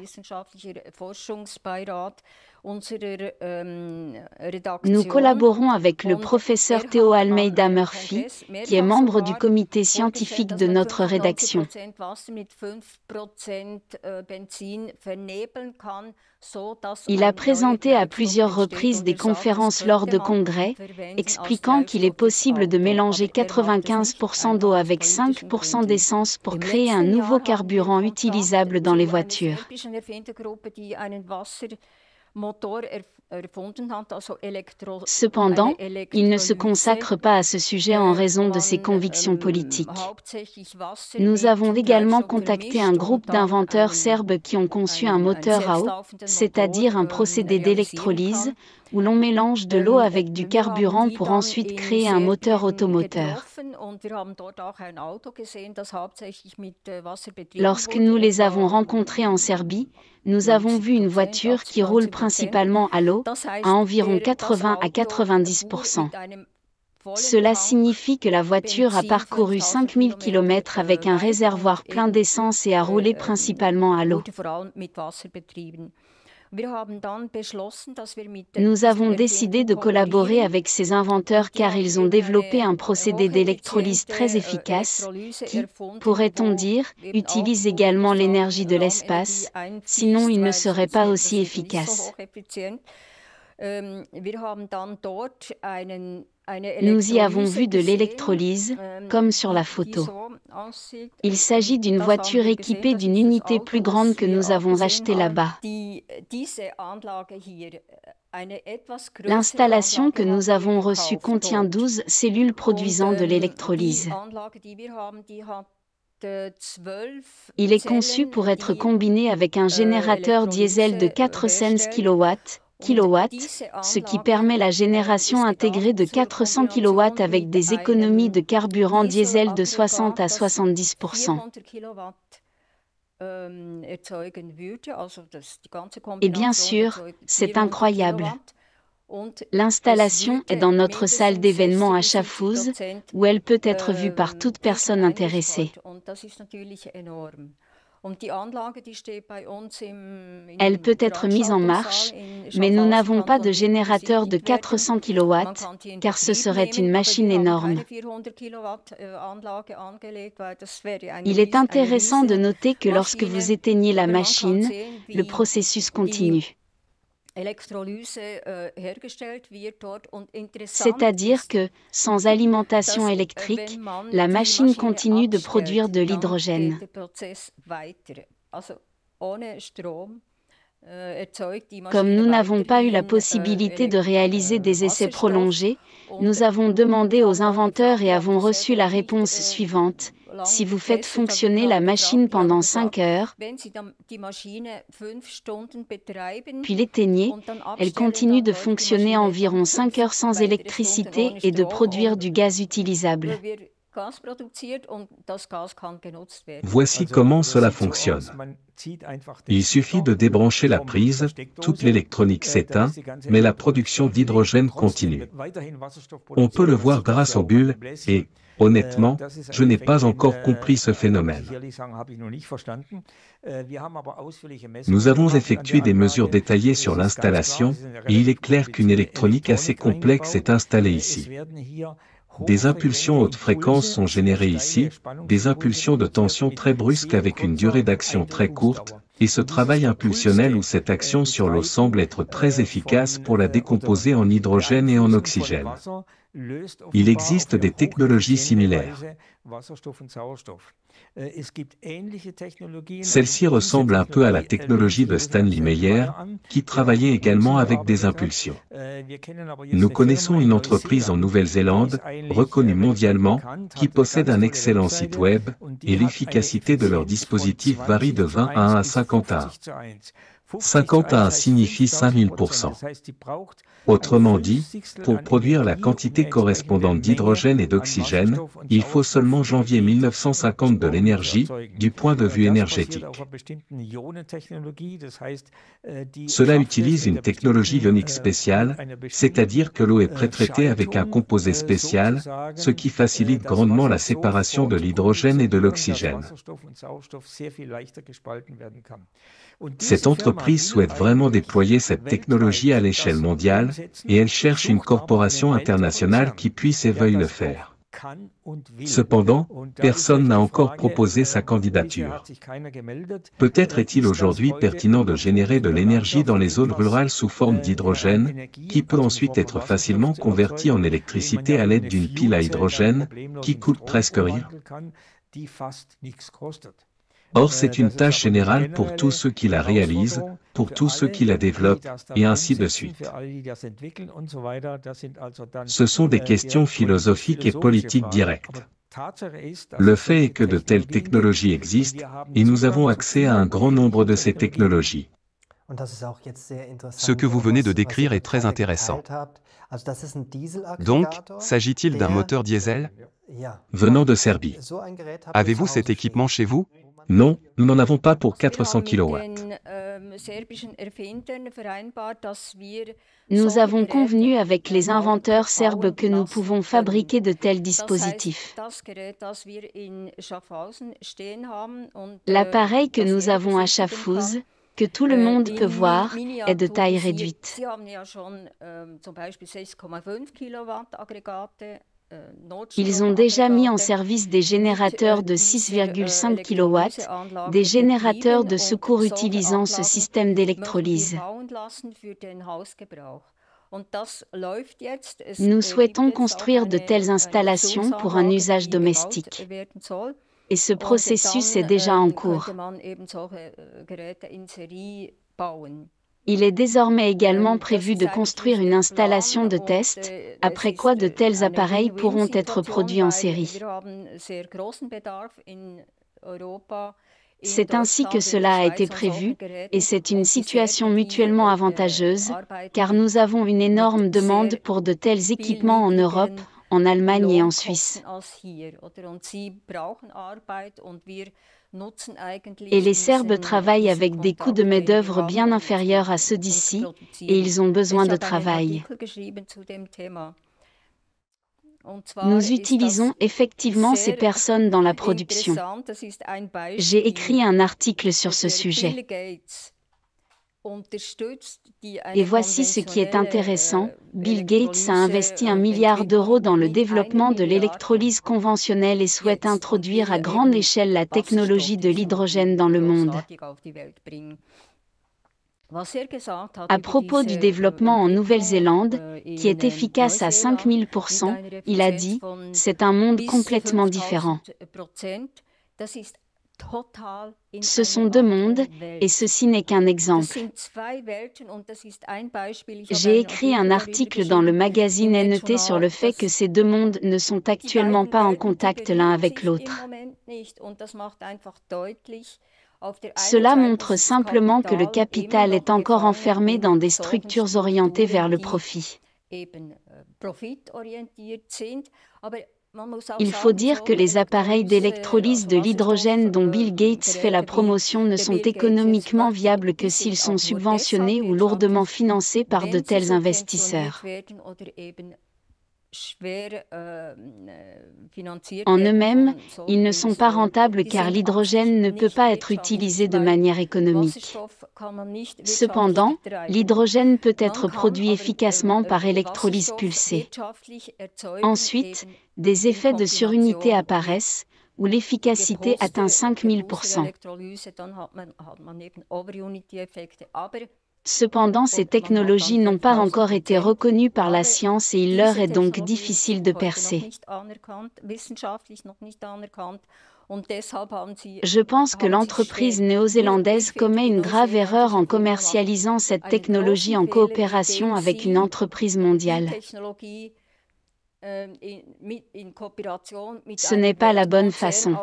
Nous collaborons avec le professeur Theo Almeida Murphy, qui est membre du comité scientifique de notre rédaction. Il a présenté à plusieurs reprises des conférences lors de congrès, expliquant qu'il est possible de mélanger 95% d'eau avec 5% d'essence pour créer un nouveau carburant utilisable dans les voitures. Cependant, il ne se consacre pas à ce sujet en raison de ses convictions politiques. Nous avons également contacté un groupe d'inventeurs serbes qui ont conçu un moteur à eau, c'est-à-dire un procédé d'électrolyse, où l'on mélange de l'eau avec du carburant pour ensuite créer un moteur automoteur. Lorsque nous les avons rencontrés en Serbie, nous avons vu une voiture qui roule principalement à l'eau, à environ 80 à 90%. Cela signifie que la voiture a parcouru 5000 km avec un réservoir plein d'essence et a roulé principalement à l'eau. Nous avons décidé de collaborer avec ces inventeurs car ils ont développé un procédé d'électrolyse très efficace qui, pourrait-on dire, utilise également l'énergie de l'espace, sinon il ne serait pas aussi efficace. Nous y avons vu de l'électrolyse, comme sur la photo. Il s'agit d'une voiture équipée d'une unité plus grande que nous avons achetée là-bas. L'installation que nous avons reçue contient 12 cellules produisant de l'électrolyse. Il est conçu pour être combiné avec un générateur diesel de 400 kW, ce qui permet la génération intégrée de 400 kW avec des économies de carburant diesel de 60 à 70%. Et bien sûr, c'est incroyable. L'installation est dans notre salle d'événements à Schaffhouse, où elle peut être vue par toute personne intéressée. Elle peut être mise en marche, mais nous n'avons pas de générateur de 400 kW, car ce serait une machine énorme. Il est intéressant de noter que lorsque vous éteignez la machine, le processus continue. C'est-à-dire que, sans alimentation électrique, la machine continue de produire de l'hydrogène. Comme nous n'avons pas eu la possibilité de réaliser des essais prolongés, nous avons demandé aux inventeurs et avons reçu la réponse suivante. Si vous faites fonctionner la machine pendant 5 heures, puis l'éteignez, elle continue de fonctionner environ 5 heures sans électricité et de produire du gaz utilisable. Voici comment cela fonctionne. Il suffit de débrancher la prise, toute l'électronique s'éteint, mais la production d'hydrogène continue. On peut le voir grâce aux bulles, et, honnêtement, je n'ai pas encore compris ce phénomène. Nous avons effectué des mesures détaillées sur l'installation, et il est clair qu'une électronique assez complexe est installée ici. Des impulsions haute fréquence sont générées ici, des impulsions de tension très brusques avec une durée d'action très courte, et ce travail impulsionnel ou cette action sur l'eau semble être très efficace pour la décomposer en hydrogène et en oxygène. Il existe des technologies similaires. Celle-ci ressemble un peu à la technologie de Stanley Meyer, qui travaillait également avec des impulsions. Nous connaissons une entreprise en Nouvelle-Zélande, reconnue mondialement, qui possède un excellent site web, et l'efficacité de leur dispositif varie de 20 à 1 à 50 à 1. 50 à 1 signifie 5000%. Autrement dit, pour produire la quantité correspondante d'hydrogène et d'oxygène, il faut seulement janvier 1950 de l'énergie, du point de vue énergétique. Cela utilise une technologie ionique spéciale, c'est-à-dire que l'eau est pré-traitée avec un composé spécial, ce qui facilite grandement la séparation de l'hydrogène et de l'oxygène. Cette entreprise souhaite vraiment déployer cette technologie à l'échelle mondiale, et elle cherche une corporation internationale qui puisse et veuille le faire. Cependant, personne n'a encore proposé sa candidature. Peut-être est-il aujourd'hui pertinent de générer de l'énergie dans les zones rurales sous forme d'hydrogène, qui peut ensuite être facilement convertie en électricité à l'aide d'une pile à hydrogène, qui coûte presque rien. Or c'est une tâche générale pour tous ceux qui la réalisent, pour tous ceux qui la développent, et ainsi de suite. Ce sont des questions philosophiques et politiques directes. Le fait est que de telles technologies existent, et nous avons accès à un grand nombre de ces technologies. Ce que vous venez de décrire est très intéressant. Donc, s'agit-il d'un moteur diesel? Venant de Serbie. Avez-vous cet équipement chez vous? Non, nous n'en avons pas pour 400 kW. Nous avons convenu avec les inventeurs serbes que nous pouvons fabriquer de tels dispositifs. L'appareil que nous avons à Schaffhouse, que tout le monde peut voir, est de taille réduite. Ils ont déjà mis en service des générateurs de 6,5 kW, des générateurs de secours utilisant ce système d'électrolyse. Nous souhaitons construire de telles installations pour un usage domestique. Et ce processus est déjà en cours. Il est désormais également prévu de construire une installation de test, après quoi de tels appareils pourront être produits en série. C'est ainsi que cela a été prévu, et c'est une situation mutuellement avantageuse, car nous avons une énorme demande pour de tels équipements en Europe, en Allemagne et en Suisse. Et les Serbes travaillent avec des coûts de main-d'œuvre bien inférieurs à ceux d'ici, et ils ont besoin de travail. Nous utilisons effectivement ces personnes dans la production. J'ai écrit un article sur ce sujet. Et voici ce qui est intéressant, Bill Gates a investi 1 milliard d'euros dans le développement de l'électrolyse conventionnelle et souhaite introduire à grande échelle la technologie de l'hydrogène dans le monde. À propos du développement en Nouvelle-Zélande, qui est efficace à 5000%, il a dit « C'est un monde complètement différent ». Ce sont deux mondes, et ceci n'est qu'un exemple. J'ai écrit un article dans le magazine NET sur le fait que ces deux mondes ne sont actuellement pas en contact l'un avec l'autre. Cela montre simplement que le capital est encore enfermé dans des structures orientées vers le profit. Il faut dire que les appareils d'électrolyse de l'hydrogène dont Bill Gates fait la promotion ne sont économiquement viables que s'ils sont subventionnés ou lourdement financés par de tels investisseurs. En eux-mêmes, ils ne sont pas rentables car l'hydrogène ne peut pas être utilisé de manière économique. Cependant, l'hydrogène peut être produit efficacement par électrolyse pulsée. Ensuite, des effets de surunité apparaissent, où l'efficacité atteint 5000%. Cependant, ces technologies n'ont pas encore été reconnues par la science et il leur est donc difficile de percer. Je pense que l'entreprise néo-zélandaise commet une grave erreur en commercialisant cette technologie en coopération avec une entreprise mondiale. Ce n'est pas la bonne façon.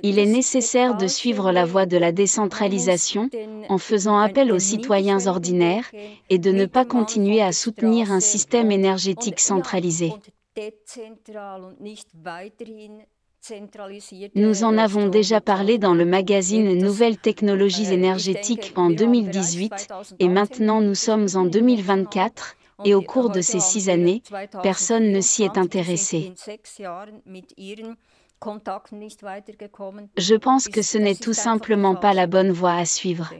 Il est nécessaire de suivre la voie de la décentralisation, en faisant appel aux citoyens ordinaires, et de ne pas continuer à soutenir un système énergétique centralisé. Nous en avons déjà parlé dans le magazine Nouvelles technologies énergétiques en 2018, et maintenant nous sommes en 2024, et au cours de ces 6 années, personne ne s'y est intéressé. Je pense que ce n'est tout simplement pas la bonne voie à suivre.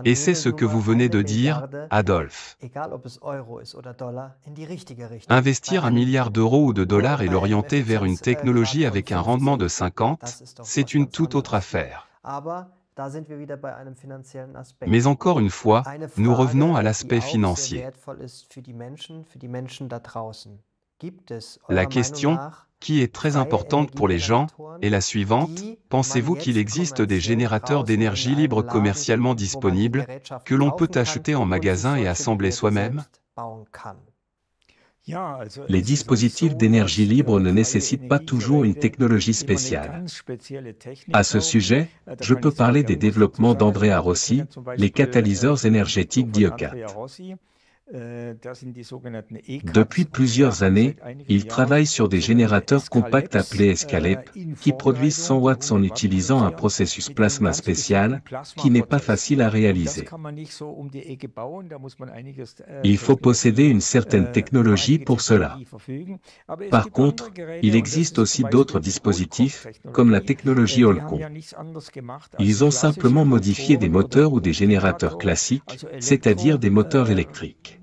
Et c'est ce que vous venez de dire, Adolphe. Investir 1 milliard d'euros ou de dollars et l'orienter vers une technologie avec un rendement de 50, c'est une toute autre affaire. Mais encore une fois, nous revenons à l'aspect financier. La question, qui est très importante pour les gens, est la suivante: pensez-vous qu'il existe des générateurs d'énergie libre commercialement disponibles, que l'on peut acheter en magasin et assembler soi-même? Les dispositifs d'énergie libre ne nécessitent pas toujours une technologie spéciale. À ce sujet, je peux parler des développements d'Andrea Rossi, les catalyseurs énergétiques d'IE4. Depuis plusieurs années, il travaille sur des générateurs compacts appelés Escalep, qui produisent 100 watts en utilisant un processus plasma spécial, qui n'est pas facile à réaliser. Il faut posséder une certaine technologie pour cela. Par contre, il existe aussi d'autres dispositifs, comme la technologie Holcon. Ils ont simplement modifié des moteurs ou des générateurs classiques, c'est-à-dire des moteurs électriques.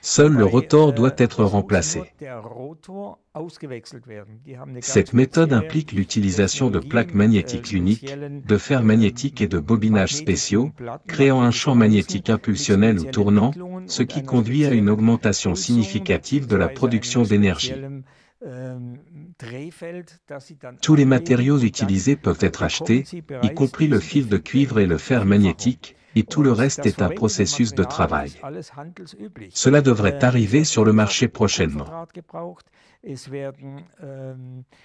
Seul le rotor doit être remplacé. Cette méthode implique l'utilisation de plaques magnétiques uniques, de fers magnétiques et de bobinages spéciaux, créant un champ magnétique impulsionnel ou tournant, ce qui conduit à une augmentation significative de la production d'énergie. Tous les matériaux utilisés peuvent être achetés, y compris le fil de cuivre et le fer magnétique, et tout le reste est un processus de travail. Cela devrait arriver sur le marché prochainement.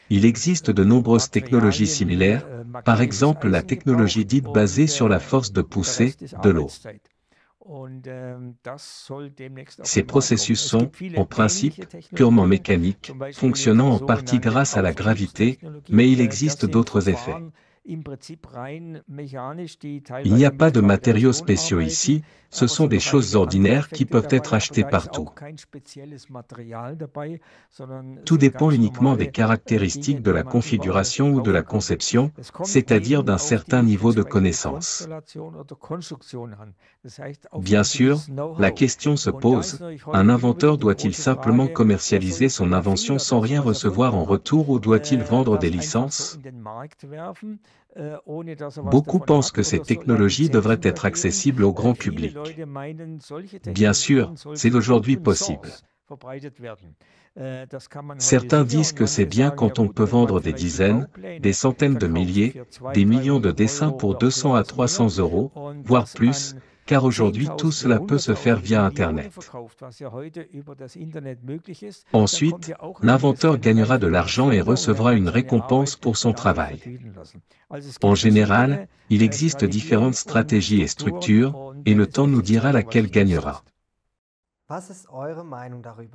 Il existe de nombreuses technologies similaires, par exemple la technologie dite basée sur la force de poussée de l'eau. Ces processus sont, en principe, purement mécaniques, fonctionnant en partie grâce à la gravité, mais il existe d'autres effets. Il n'y a pas de matériaux spéciaux ici, ce sont des choses ordinaires qui peuvent être achetées partout. Tout dépend uniquement des caractéristiques de la configuration ou de la conception, c'est-à-dire d'un certain niveau de connaissance. Bien sûr, la question se pose, un inventeur doit-il simplement commercialiser son invention sans rien recevoir en retour ou doit-il vendre des licences? Beaucoup pensent que ces technologies devraient être accessibles au grand public. Bien sûr, c'est aujourd'hui possible. Certains disent que c'est bien quand on peut vendre des dizaines, des centaines de milliers, des millions de dessins pour 200 à 300 euros, voire plus, car aujourd'hui tout cela peut se faire via Internet. Ensuite, l'inventeur gagnera de l'argent et recevra une récompense pour son travail. En général, il existe différentes stratégies et structures, et le temps nous dira laquelle gagnera.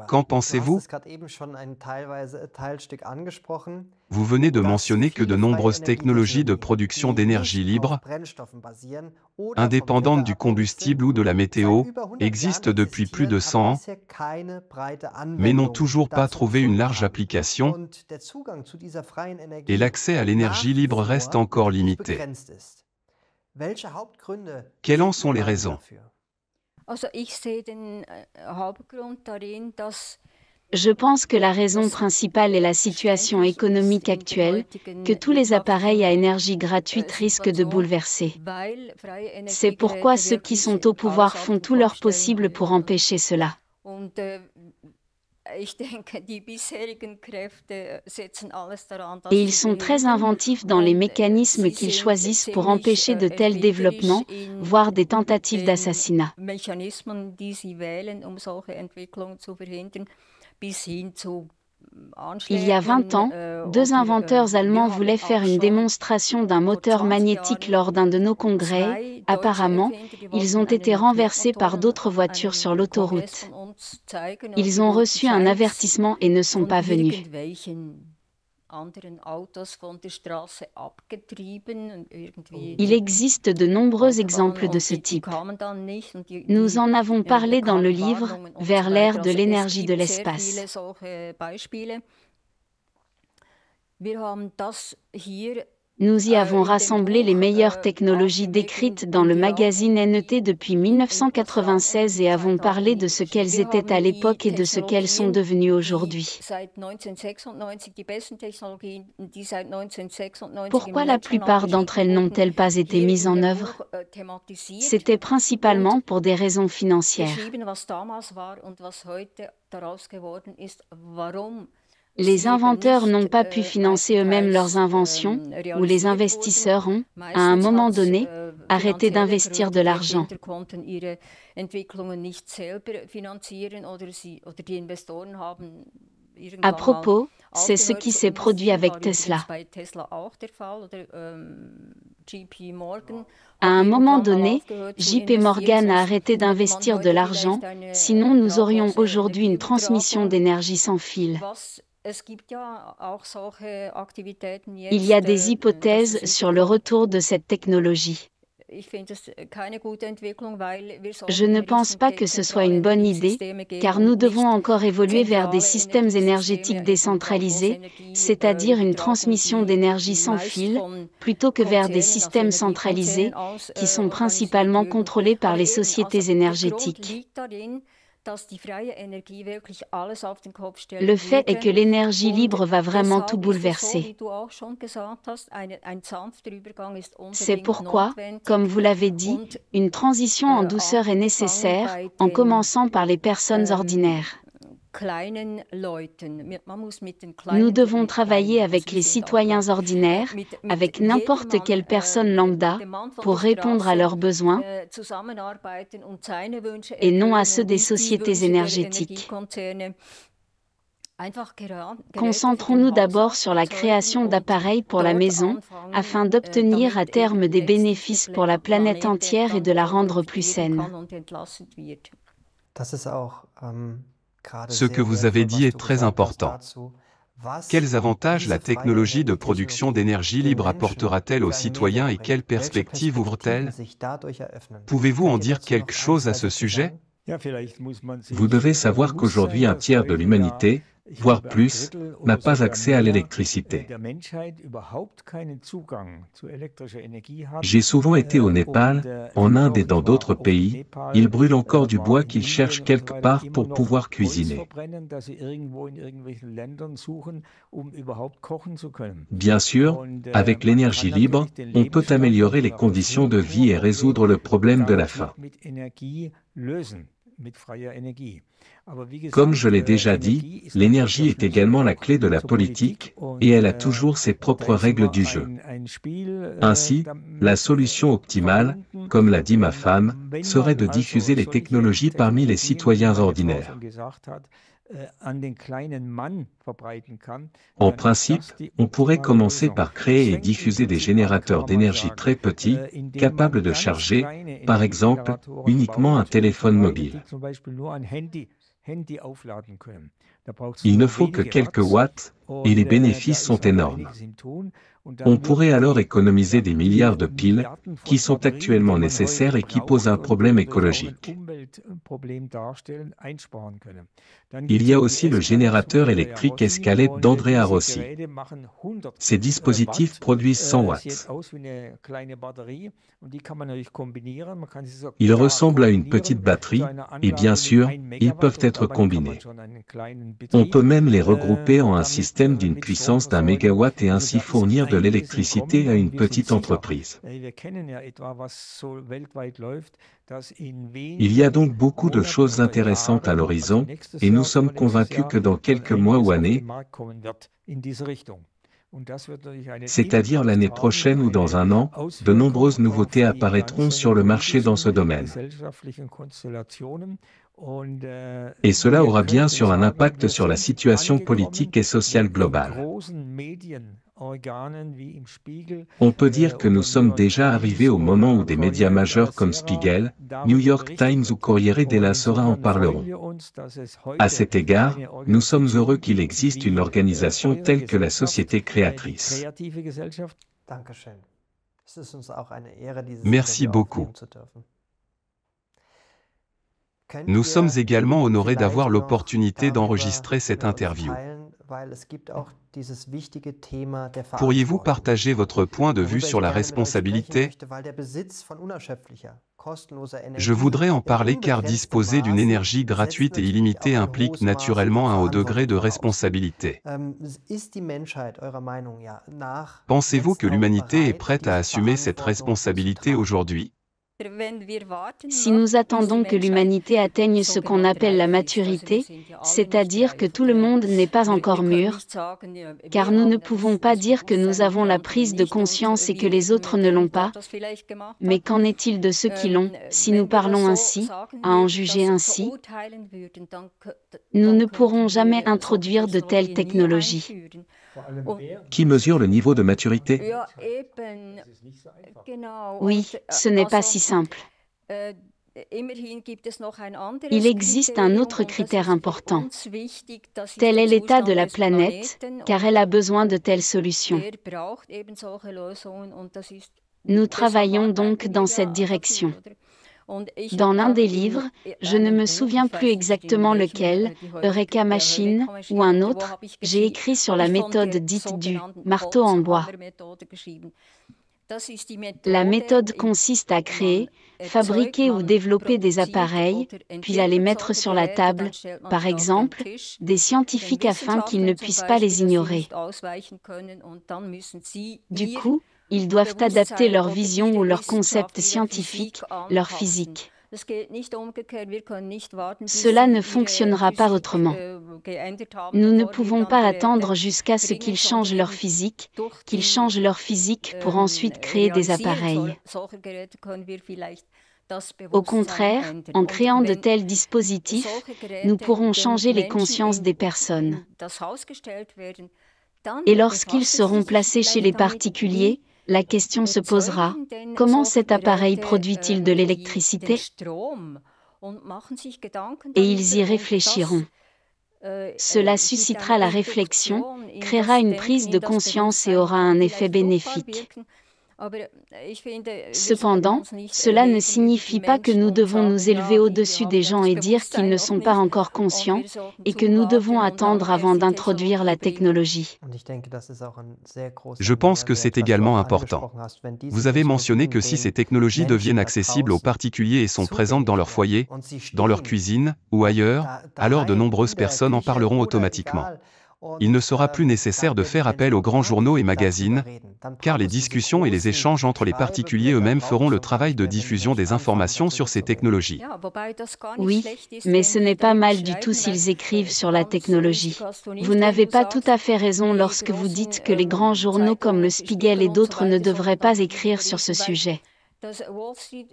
Qu'en pensez-vous? Vous venez de mentionner que de nombreuses technologies de production d'énergie libre, indépendantes du combustible ou de la météo, existent depuis plus de 100 ans, mais n'ont toujours pas trouvé une large application, et l'accès à l'énergie libre reste encore limité. Quelles en sont les raisons? Je pense que la raison principale est la situation économique actuelle, que tous les appareils à énergie gratuite risquent de bouleverser. C'est pourquoi ceux qui sont au pouvoir font tout leur possible pour empêcher cela. Et ils sont très inventifs dans les mécanismes qu'ils choisissent pour empêcher de tels développements, voire des tentatives d'assassinat. Il y a 20 ans, 2 inventeurs allemands voulaient faire une démonstration d'un moteur magnétique lors d'un de nos congrès. Apparemment, ils ont été renversés par d'autres voitures sur l'autoroute. Ils ont reçu un avertissement et ne sont pas venus. Il existe de nombreux exemples de ce type. Nous en avons parlé dans le livre « Vers l'ère de l'énergie de l'espace ». Nous y avons rassemblé les meilleures technologies décrites dans le magazine NET depuis 1996 et avons parlé de ce qu'elles étaient à l'époque et de ce qu'elles sont devenues aujourd'hui. Pourquoi la plupart d'entre elles n'ont-elles pas été mises en œuvre? C'était principalement pour des raisons financières. Les inventeurs n'ont pas pu financer eux-mêmes leurs inventions, ou les investisseurs ont, à un moment donné, arrêté d'investir de l'argent. À propos, c'est ce qui s'est produit avec Tesla. À un moment donné, JP Morgan a arrêté d'investir de l'argent, sinon nous aurions aujourd'hui une transmission d'énergie sans fil. Il y a des hypothèses sur le retour de cette technologie. Je ne pense pas que ce soit une bonne idée, car nous devons encore évoluer vers des systèmes énergétiques décentralisés, c'est-à-dire une transmission d'énergie sans fil, plutôt que vers des systèmes centralisés, qui sont principalement contrôlés par les sociétés énergétiques. Le fait est que l'énergie libre va vraiment tout bouleverser. C'est pourquoi, comme vous l'avez dit, une transition en douceur est nécessaire, en commençant par les personnes ordinaires. Nous devons travailler avec les citoyens ordinaires, avec n'importe quelle personne lambda, pour répondre à leurs besoins, et non à ceux des sociétés énergétiques. Concentrons-nous d'abord sur la création d'appareils pour la maison, afin d'obtenir à terme des bénéfices pour la planète entière et de la rendre plus saine. Ce que vous avez dit est très important. Quels avantages la technologie de production d'énergie libre apportera-t-elle aux citoyens et quelles perspectives ouvre-t-elle? Pouvez-vous en dire quelque chose à ce sujet? Vous devez savoir qu'aujourd'hui un tiers de l'humanité, voire plus, n'a pas accès à l'électricité. J'ai souvent été au Népal, en Inde et dans d'autres pays, ils brûlent encore du bois qu'ils cherchent quelque part pour pouvoir cuisiner. Bien sûr, avec l'énergie libre, on peut améliorer les conditions de vie et résoudre le problème de la faim. Comme je l'ai déjà dit, l'énergie est également la clé de la politique, et elle a toujours ses propres règles du jeu. Ainsi, la solution optimale, comme l'a dit ma femme, serait de diffuser les technologies parmi les citoyens ordinaires. En principe, on pourrait commencer par créer et diffuser des générateurs d'énergie très petits, capables de charger, par exemple, uniquement un téléphone mobile. Il ne faut que quelques watts, et les bénéfices sont énormes. On pourrait alors économiser des milliards de piles, qui sont actuellement nécessaires et qui posent un problème écologique. Il y a aussi le générateur électrique Escalade d'Andrea Rossi. Ces dispositifs produisent 100 watts. Ils ressemblent à une petite batterie, et bien sûr, ils peuvent être combinés. On peut même les regrouper en un système d'une puissance d'1 mégawatt et ainsi fournir de l'électricité à une petite entreprise. Il y a donc beaucoup de choses intéressantes à l'horizon, et nous sommes convaincus que dans quelques mois ou années, c'est-à-dire l'année prochaine ou dans un an, de nombreuses nouveautés apparaîtront sur le marché dans ce domaine. Et cela aura bien sûr un impact sur la situation politique et sociale globale. On peut dire que nous sommes déjà arrivés au moment où des médias majeurs comme Spiegel, New York Times ou Corriere della Sera en parleront. À cet égard, nous sommes heureux qu'il existe une organisation telle que la Société créatrice. Merci beaucoup. Nous sommes également honorés d'avoir l'opportunité d'enregistrer cette interview. Pourriez-vous partager votre point de vue sur la responsabilité? Je voudrais en parler car disposer d'une énergie gratuite et illimitée implique naturellement un haut degré de responsabilité. Pensez-vous que l'humanité est prête à assumer cette responsabilité aujourd'hui? Si nous attendons que l'humanité atteigne ce qu'on appelle la maturité, c'est-à-dire que tout le monde n'est pas encore mûr, car nous ne pouvons pas dire que nous avons la prise de conscience et que les autres ne l'ont pas, mais qu'en est-il de ceux qui l'ont, si nous parlons ainsi, à en juger ainsi? Nous ne pourrons jamais introduire de telles technologies. Qui mesure le niveau de maturité? Oui, ce n'est pas si simple. Il existe un autre critère important. Tel est l'état de la planète, car elle a besoin de telles solutions. Nous travaillons donc dans cette direction. Dans l'un des livres, je ne me souviens plus exactement lequel, Eureka Machine, ou un autre, j'ai écrit sur la méthode dite du marteau en bois. La méthode consiste à créer, fabriquer ou développer des appareils, puis à les mettre sur la table, par exemple, des scientifiques afin qu'ils ne puissent pas les ignorer. Du coup, ils doivent adapter leur vision ou leur concept scientifique, leur physique. Cela ne fonctionnera pas autrement. Nous ne pouvons pas attendre jusqu'à ce qu'ils changent leur physique, pour ensuite créer des appareils. Au contraire, en créant de tels dispositifs, nous pourrons changer les consciences des personnes. Et lorsqu'ils seront placés chez les particuliers, la question se posera, comment cet appareil produit-il de l'électricité? Et ils y réfléchiront. Cela suscitera la réflexion, créera une prise de conscience et aura un effet bénéfique. Cependant, cela ne signifie pas que nous devons nous élever au-dessus des gens et dire qu'ils ne sont pas encore conscients, et que nous devons attendre avant d'introduire la technologie. Je pense que c'est également important. Vous avez mentionné que si ces technologies deviennent accessibles aux particuliers et sont présentes dans leur foyer, dans leur cuisine, ou ailleurs, alors de nombreuses personnes en parleront automatiquement. Il ne sera plus nécessaire de faire appel aux grands journaux et magazines, car les discussions et les échanges entre les particuliers eux-mêmes feront le travail de diffusion des informations sur ces technologies. Oui, mais ce n'est pas mal du tout s'ils écrivent sur la technologie. Vous n'avez pas tout à fait raison lorsque vous dites que les grands journaux comme le Spiegel et d'autres ne devraient pas écrire sur ce sujet.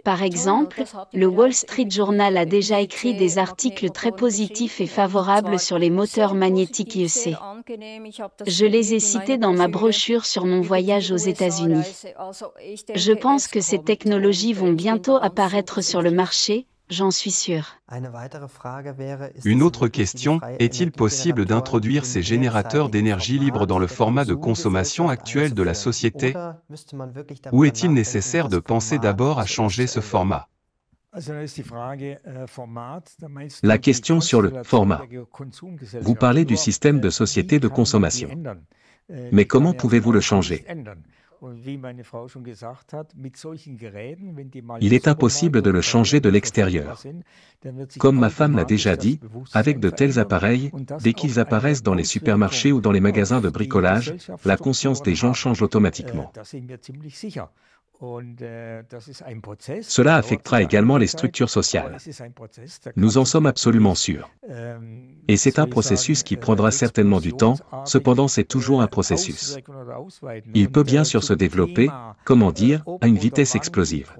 Par exemple, le Wall Street Journal a déjà écrit des articles très positifs et favorables sur les moteurs magnétiques IEC. Je les ai cités dans ma brochure sur mon voyage aux États-Unis. Je pense que ces technologies vont bientôt apparaître sur le marché, j'en suis sûr. Une autre question, est-il possible d'introduire ces générateurs d'énergie libre dans le format de consommation actuel de la société? Ou est-il nécessaire de penser d'abord à changer ce format? La question sur le format. Vous parlez du système de société de consommation. Mais comment pouvez-vous le changer? Il est impossible de le changer de l'extérieur. Comme ma femme l'a déjà dit, avec de tels appareils, dès qu'ils apparaissent dans les supermarchés ou dans les magasins de bricolage, la conscience des gens change automatiquement. Cela affectera également les structures sociales. Nous en sommes absolument sûrs. Et c'est un processus qui prendra certainement du temps, cependant c'est toujours un processus. Il peut bien sûr se développer, comment dire, à une vitesse explosive.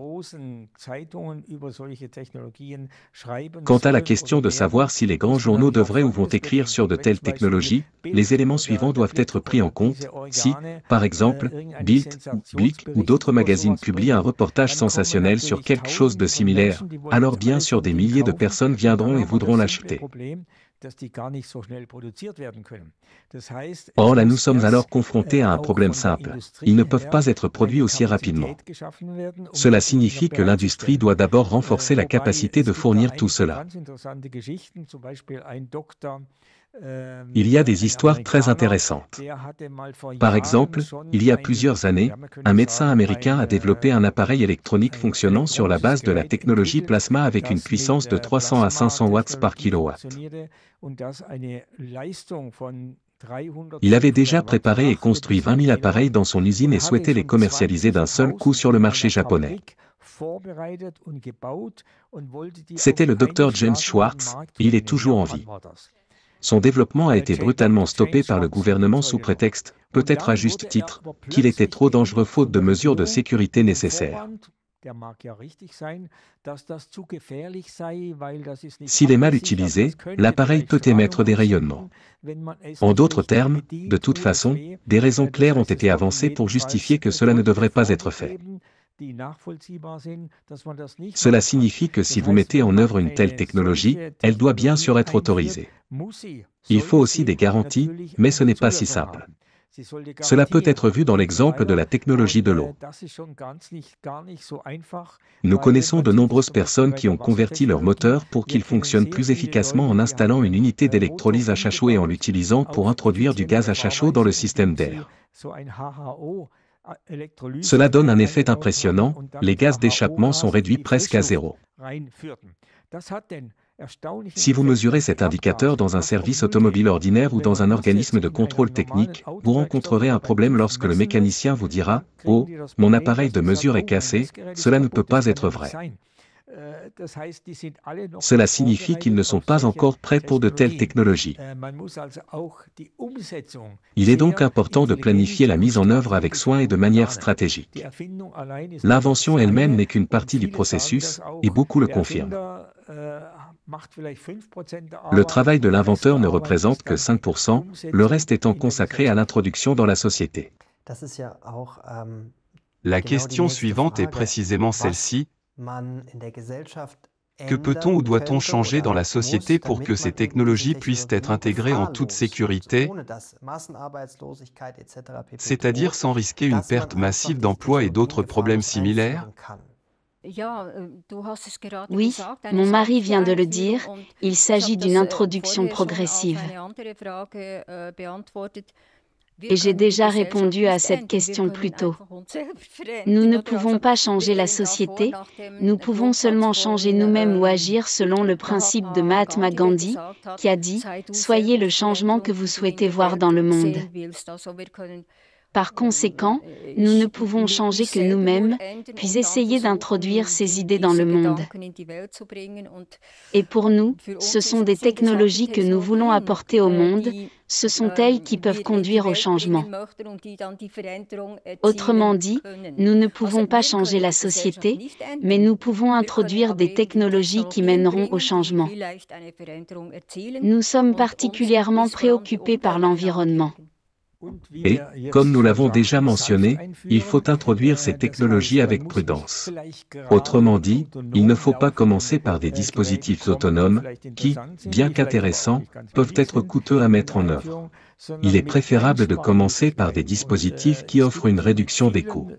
Quant à la question de savoir si les grands journaux devraient ou vont écrire sur de telles technologies, les éléments suivants doivent être pris en compte. Si, par exemple, Bild, Blick ou d'autres magazines publient un reportage sensationnel sur quelque chose de similaire, alors bien sûr des milliers de personnes viendront et voudront l'acheter. Or là nous sommes alors confrontés à un problème simple. Ils ne peuvent pas être produits aussi rapidement. Cela signifie que l'industrie doit d'abord renforcer la capacité de fournir tout cela. Il y a des histoires très intéressantes. Par exemple, il y a plusieurs années, un médecin américain a développé un appareil électronique fonctionnant sur la base de la technologie plasma avec une puissance de 300 à 500 watts par kilowatt. Il avait déjà préparé et construit 20 000 appareils dans son usine et souhaitait les commercialiser d'un seul coup sur le marché japonais. C'était le Dr James Schwartz, et il est toujours en vie. Son développement a été brutalement stoppé par le gouvernement sous prétexte, peut-être à juste titre, qu'il était trop dangereux faute de mesures de sécurité nécessaires. S'il est mal utilisé, l'appareil peut émettre des rayonnements. En d'autres termes, de toute façon, des raisons claires ont été avancées pour justifier que cela ne devrait pas être fait. Cela signifie que si vous mettez en œuvre une telle technologie, elle doit bien sûr être autorisée. Il faut aussi des garanties, mais ce n'est pas si simple. Cela peut être vu dans l'exemple de la technologie de l'eau. Nous connaissons de nombreuses personnes qui ont converti leur moteur pour qu'il fonctionne plus efficacement en installant une unité d'électrolyse à chaud et en l'utilisant pour introduire du gaz à chaud dans le système d'air. Cela donne un effet impressionnant, les gaz d'échappement sont réduits presque à zéro. Si vous mesurez cet indicateur dans un service automobile ordinaire ou dans un organisme de contrôle technique, vous rencontrerez un problème lorsque le mécanicien vous dira « Oh, mon appareil de mesure est cassé, cela ne peut pas être vrai ». Cela signifie qu'ils ne sont pas encore prêts pour de telles technologies. Il est donc important de planifier la mise en œuvre avec soin et de manière stratégique. L'invention elle-même n'est qu'une partie du processus, et beaucoup le confirment. Le travail de l'inventeur ne représente que 5%, le reste étant consacré à l'introduction dans la société. La question suivante est précisément celle-ci. Que peut-on ou doit-on changer dans la société pour que ces technologies puissent être intégrées en toute sécurité, c'est-à-dire sans risquer une perte massive d'emplois et d'autres problèmes similaires? Oui, mon mari vient de le dire, il s'agit d'une introduction progressive. Et j'ai déjà répondu à cette question plus tôt. Nous ne pouvons pas changer la société, nous pouvons seulement changer nous-mêmes ou agir selon le principe de Mahatma Gandhi, qui a dit « Soyez le changement que vous souhaitez voir dans le monde ». Par conséquent, nous ne pouvons changer que nous-mêmes, puis essayer d'introduire ces idées dans le monde. Et pour nous, ce sont des technologies que nous voulons apporter au monde, ce sont elles qui peuvent conduire au changement. Autrement dit, nous ne pouvons pas changer la société, mais nous pouvons introduire des technologies qui mèneront au changement. Nous sommes particulièrement préoccupés par l'environnement. Et, comme nous l'avons déjà mentionné, il faut introduire ces technologies avec prudence. Autrement dit, il ne faut pas commencer par des dispositifs autonomes, qui, bien qu'intéressants, peuvent être coûteux à mettre en œuvre. Il est préférable de commencer par des dispositifs qui offrent une réduction des coûts.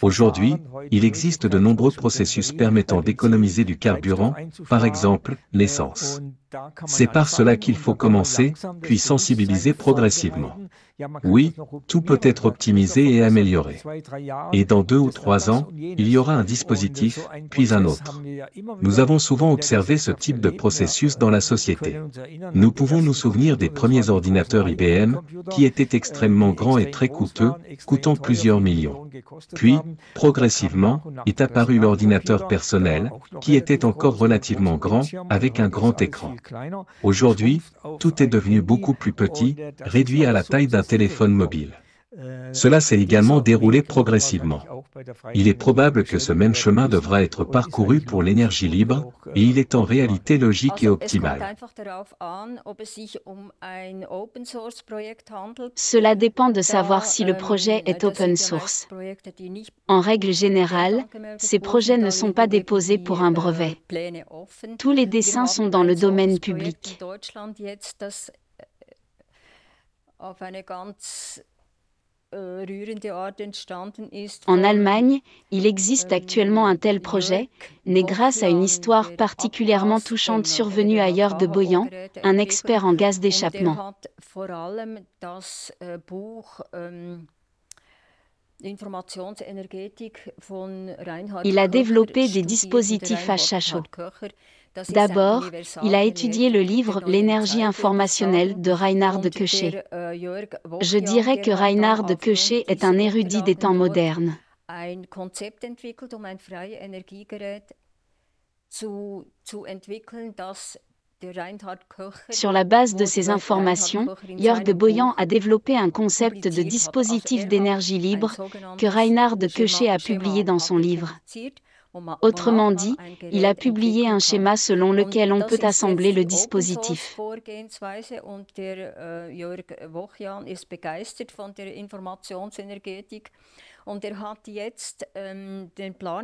Aujourd'hui, il existe de nombreux processus permettant d'économiser du carburant, par exemple, l'essence. C'est par cela qu'il faut commencer, puis sensibiliser progressivement. Oui, tout peut être optimisé et amélioré. Et dans 2 ou 3 ans, il y aura un dispositif, puis un autre. Nous avons souvent observé ce type de processus dans la société. Nous pouvons nous souvenir des premiers ordinateurs IBM, qui étaient extrêmement grands et très coûteux, coûtant plusieurs millions. Puis, progressivement, est apparu l'ordinateur personnel, qui était encore relativement grand, avec un grand écran. Aujourd'hui, tout est devenu beaucoup plus petit, réduit à la taille d'un téléphone mobile. Cela s'est également déroulé progressivement. Il est probable que ce même chemin devra être parcouru pour l'énergie libre, et il est en réalité logique et optimal. Cela dépend de savoir si le projet est open source. En règle générale, ces projets ne sont pas déposés pour un brevet. Tous les dessins sont dans le domaine public. En Allemagne, il existe actuellement un tel projet, né grâce à une histoire particulièrement touchante survenue à Jörg de Boyan, un expert en gaz d'échappement. Il a développé des dispositifs à chaud. D'abord, il a étudié le livre « L'énergie informationnelle » de Reinhard Koché. Je dirais que Reinhard Koché est un érudit des temps modernes. Sur la base de ces informations, Jörg de Boyan a développé un concept de dispositif d'énergie libre que Reinhard Koché a publié dans son livre. Autrement dit, il a publié un schéma selon lequel on peut assembler le dispositif.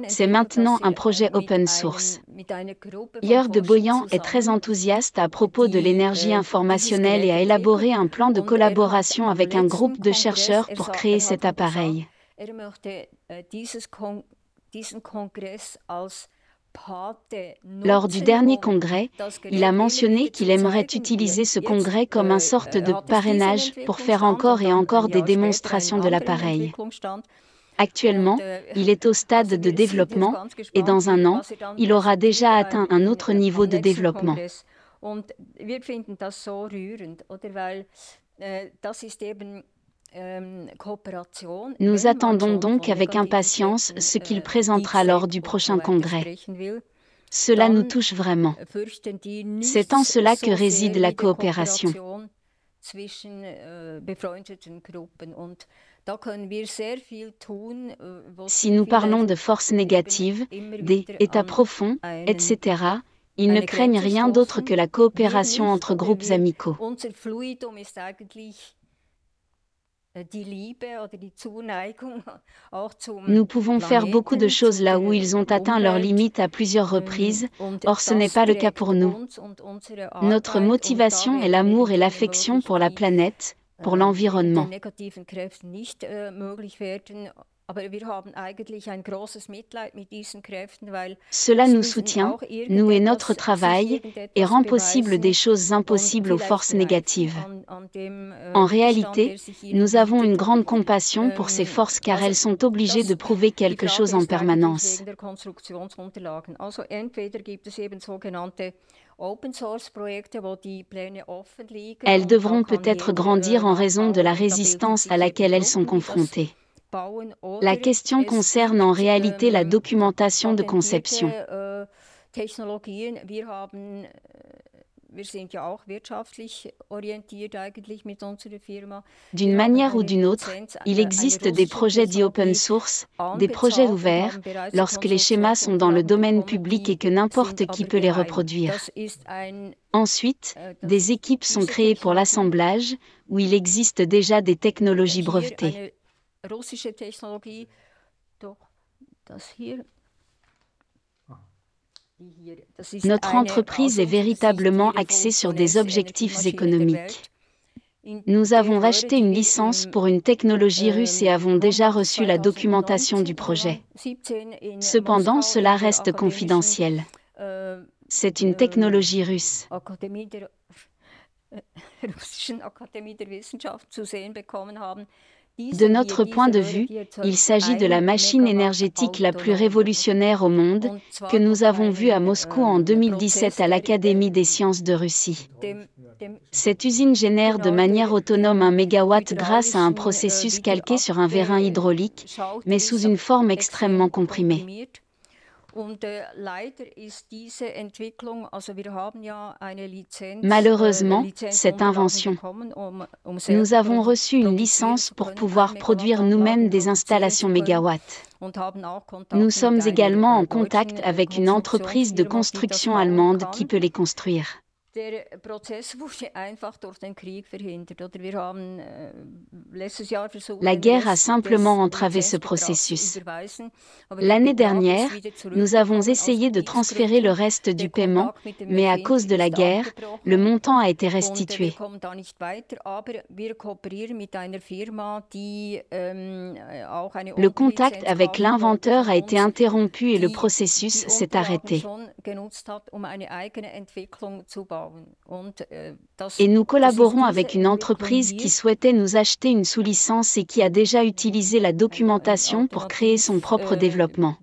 C'est maintenant un projet open source. Jörg de Boyan est très enthousiaste à propos de l'énergie informationnelle et a élaboré un plan de collaboration avec un groupe de chercheurs pour créer cet appareil. Lors du dernier congrès, il a mentionné qu'il aimerait utiliser ce congrès comme une sorte de parrainage pour faire encore et encore des démonstrations de l'appareil. Actuellement, il est au stade de développement, et dans un an, il aura déjà atteint un autre niveau de développement. Nous attendons donc avec impatience ce qu'il présentera lors du prochain congrès. Cela nous touche vraiment. C'est en cela que réside la coopération. Si nous parlons de forces négatives, des états profonds, etc., ils ne craignent rien d'autre que la coopération entre groupes amicaux. Nous pouvons faire beaucoup de choses là où ils ont atteint leurs limites à plusieurs reprises, or ce n'est pas le cas pour nous. Notre motivation est l'amour et l'affection pour la planète, pour l'environnement. Cela nous soutient, nous et notre travail, et rend possible des choses impossibles aux forces négatives. En réalité, nous avons une grande compassion pour ces forces car elles sont obligées de prouver quelque chose en permanence. Elles devront peut-être grandir en raison de la résistance à laquelle elles sont confrontées. La question concerne en réalité la documentation de conception. D'une manière ou d'une autre, il existe des projets dits open source, des projets ouverts, lorsque les schémas sont dans le domaine public et que n'importe qui peut les reproduire. Ensuite, des équipes sont créées pour l'assemblage, où il existe déjà des technologies brevetées. Notre entreprise est véritablement axée sur des objectifs économiques. Nous avons racheté une licence pour une technologie russe et avons déjà reçu la documentation du projet. Cependant, cela reste confidentiel. C'est une technologie russe. De notre point de vue, il s'agit de la machine énergétique la plus révolutionnaire au monde, que nous avons vue à Moscou en 2017 à l'Académie des sciences de Russie. Cette usine génère de manière autonome 1 MW grâce à un processus calqué sur un vérin hydraulique, mais sous une forme extrêmement comprimée. Malheureusement, cette invention, nous avons reçu une licence pour pouvoir produire nous-mêmes des installations mégawatts. Nous sommes également en contact avec une entreprise de construction allemande qui peut les construire. La guerre a simplement entravé ce processus. L'année dernière, nous avons essayé de transférer le reste du paiement, mais à cause de la guerre, le montant a été restitué. Le contact avec l'inventeur a été interrompu et le processus s'est arrêté. Et nous collaborons avec une entreprise qui souhaitait nous acheter une sous-licence et qui a déjà utilisé la documentation pour créer son propre développement.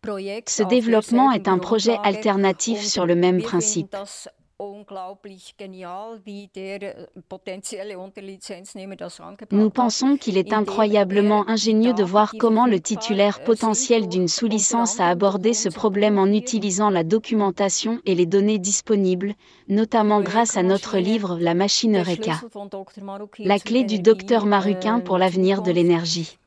Ce développement est un projet alternatif sur le même principe. Nous pensons qu'il est incroyablement ingénieux de voir comment le titulaire potentiel d'une sous-licence a abordé ce problème en utilisant la documentation et les données disponibles, notamment grâce à notre livre La machine Eureka, la clé du Dr Marukin pour l'avenir de l'énergie.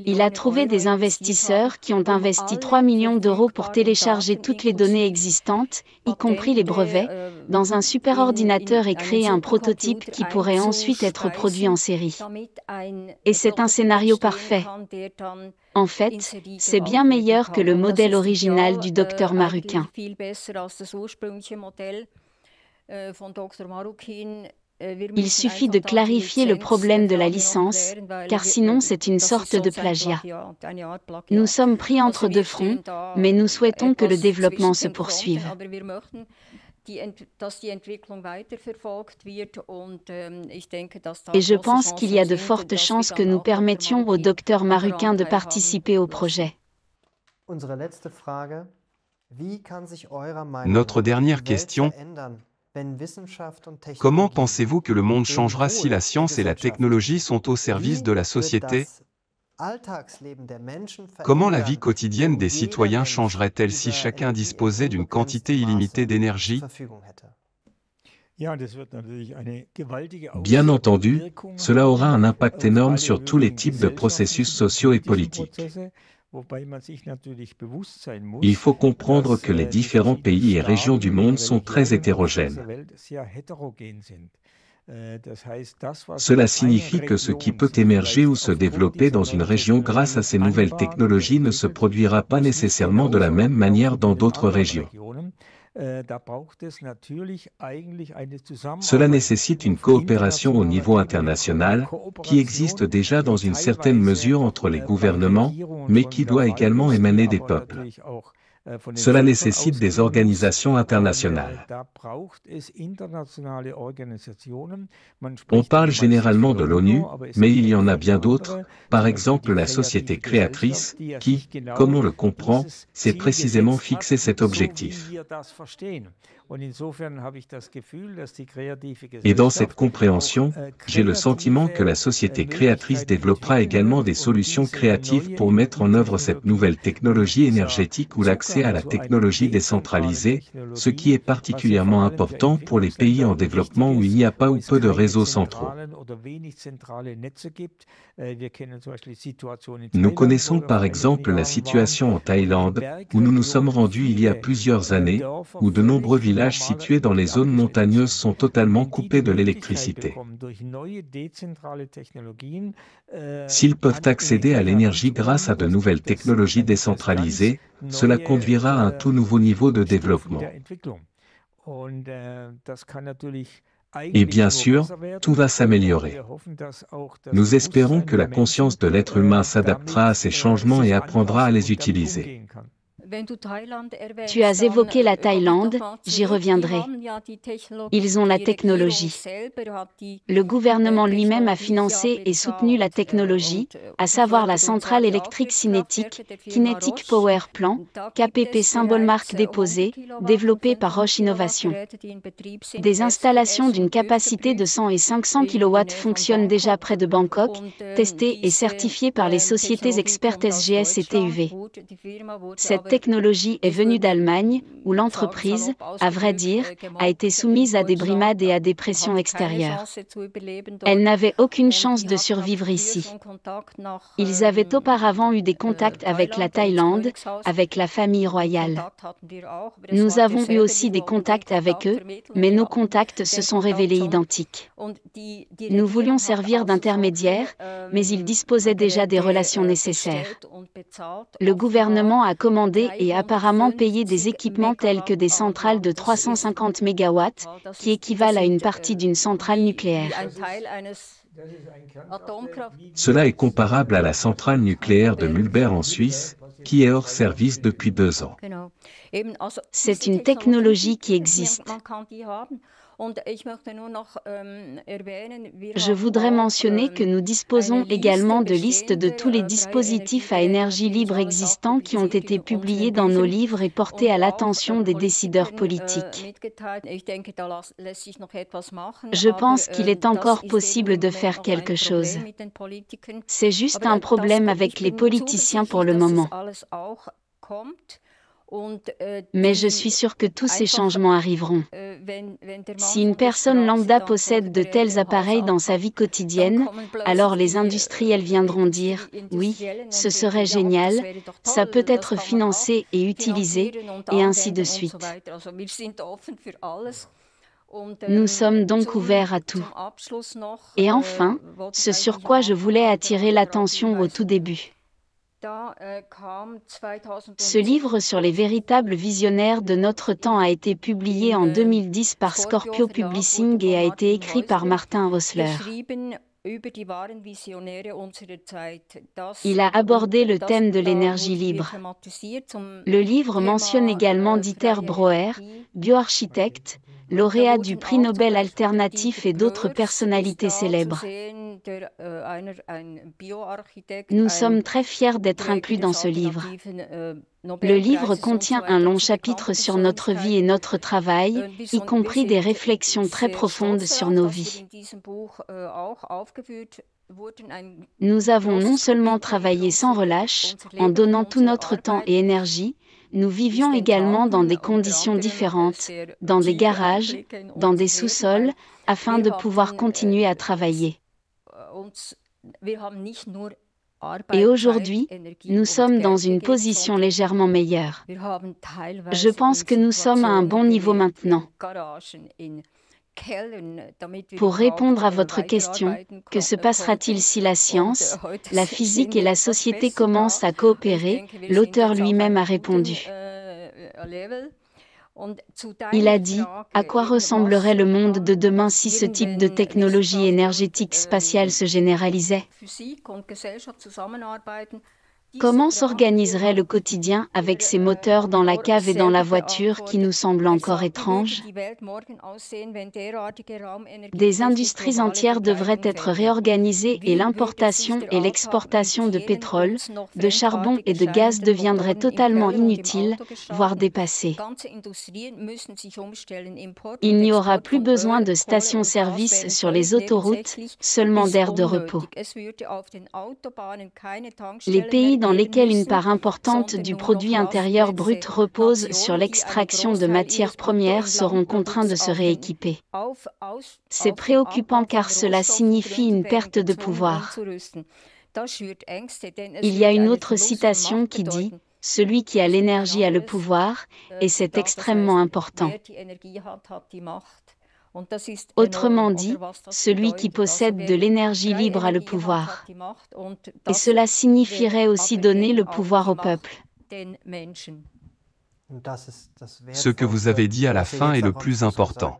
Il a trouvé des investisseurs qui ont investi 3 millions d'euros pour télécharger toutes les données existantes, y compris les brevets, dans un superordinateur et créer un prototype qui pourrait ensuite être produit en série. Et c'est un scénario parfait. En fait, c'est bien meilleur que le modèle original du Dr Marukin. Il suffit de clarifier le problème de la licence, car sinon c'est une sorte de plagiat. Nous sommes pris entre deux fronts, mais nous souhaitons que le développement se poursuive. Et je pense qu'il y a de fortes chances que nous permettions au Dr Marukin de participer au projet. Notre dernière question. Comment pensez-vous que le monde changera si la science et la technologie sont au service de la société? Comment la vie quotidienne des citoyens changerait-elle si chacun disposait d'une quantité illimitée d'énergie? Bien entendu, cela aura un impact énorme sur tous les types de processus sociaux et politiques. Il faut comprendre que les différents pays et régions du monde sont très hétérogènes. Cela signifie que ce qui peut émerger ou se développer dans une région grâce à ces nouvelles technologies ne se produira pas nécessairement de la même manière dans d'autres régions. Cela nécessite une coopération au niveau international, qui existe déjà dans une certaine mesure entre les gouvernements, mais qui doit également émaner des peuples. Cela nécessite des organisations internationales. On parle généralement de l'ONU, mais il y en a bien d'autres, par exemple la société créatrice, qui, comme on le comprend, s'est précisément fixé cet objectif. Et dans cette compréhension, j'ai le sentiment que la société créatrice développera également des solutions créatives pour mettre en œuvre cette nouvelle technologie énergétique ou l'accès à la technologie décentralisée, ce qui est particulièrement important pour les pays en développement où il n'y a pas ou peu de réseaux centraux. Nous connaissons par exemple la situation en Thaïlande, où nous nous sommes rendus il y a plusieurs années, où de nombreux villages situés dans les zones montagneuses sont totalement coupés de l'électricité. S'ils peuvent accéder à l'énergie grâce à de nouvelles technologies décentralisées, cela conduira à un tout nouveau niveau de développement. Et bien sûr, tout va s'améliorer. Nous espérons que la conscience de l'être humain s'adaptera à ces changements et apprendra à les utiliser. Tu as évoqué la Thaïlande, j'y reviendrai. Ils ont la technologie. Le gouvernement lui-même a financé et soutenu la technologie, à savoir la centrale électrique cinétique, Kinetic Power Plant, KPP symbole marque déposée, développée par Roche Innovation. Des installations d'une capacité de 100 et 500 kW fonctionnent déjà près de Bangkok, testées et certifiées par les sociétés expertes SGS et TUV. Cette technologie est venue d'Allemagne, où l'entreprise, à vrai dire, a été soumise à des brimades et à des pressions extérieures. Elle n'avait aucune chance de survivre ici. Ils avaient auparavant eu des contacts avec la Thaïlande, avec la famille royale. Nous avons eu aussi des contacts avec eux, mais nos contacts se sont révélés identiques. Nous voulions servir d'intermédiaires, mais ils disposaient déjà des relations nécessaires. Le gouvernement a commandé et apparemment payé des équipements tels que des centrales de 350 MW, qui équivalent à une partie d'une centrale nucléaire. Cela est comparable à la centrale nucléaire de Mühlberg en Suisse, qui est hors service depuis 2 ans. C'est une technologie qui existe. Je voudrais mentionner que nous disposons également de listes de tous les dispositifs à énergie libre existants qui ont été publiés dans nos livres et portés à l'attention des décideurs politiques. Je pense qu'il est encore possible de faire quelque chose. C'est juste un problème avec les politiciens pour le moment. Mais je suis sûre que tous ces changements arriveront. Si une personne lambda possède de tels appareils dans sa vie quotidienne, alors les industriels viendront dire « Oui, ce serait génial, ça peut être financé et utilisé, et ainsi de suite. » Nous sommes donc ouverts à tout. Et enfin, ce sur quoi je voulais attirer l'attention au tout début. Ce livre sur les véritables visionnaires de notre temps a été publié en 2010 par Scorpio Publishing et a été écrit par Martin Rössler. Il a abordé le thème de l'énergie libre. Le livre mentionne également Dieter Brauer, bioarchitecte, lauréat du prix Nobel alternatif et d'autres personnalités célèbres. Nous sommes très fiers d'être inclus dans ce livre. Le livre contient un long chapitre sur notre vie et notre travail, y compris des réflexions très profondes sur nos vies. Nous avons non seulement travaillé sans relâche, en donnant tout notre temps et énergie, nous vivions également dans des conditions différentes, dans des garages, dans des sous-sols, afin de pouvoir continuer à travailler. Et aujourd'hui, nous sommes dans une position légèrement meilleure. Je pense que nous sommes à un bon niveau maintenant. Pour répondre à votre question, que se passera-t-il si la science, la physique et la société commencent à coopérer? L'auteur lui-même a répondu. Il a dit, à quoi ressemblerait le monde de demain si ce type de technologie énergétique spatiale se généralisait? Comment s'organiserait le quotidien avec ces moteurs dans la cave et dans la voiture qui nous semblent encore étranges? Des industries entières devraient être réorganisées et l'importation et l'exportation de pétrole, de charbon et de gaz deviendraient totalement inutiles, voire dépassées. Il n'y aura plus besoin de stations-service sur les autoroutes, seulement d'aires de repos. Les pays dans lesquels une part importante du produit intérieur brut repose sur l'extraction de matières premières seront contraints de se rééquiper. C'est préoccupant car cela signifie une perte de pouvoir. Il y a une autre citation qui dit « Celui qui a l'énergie a le pouvoir » et c'est extrêmement important. Autrement dit, celui qui possède de l'énergie libre a le pouvoir. Et cela signifierait aussi donner le pouvoir au peuple. Ce que vous avez dit à la fin est le plus important.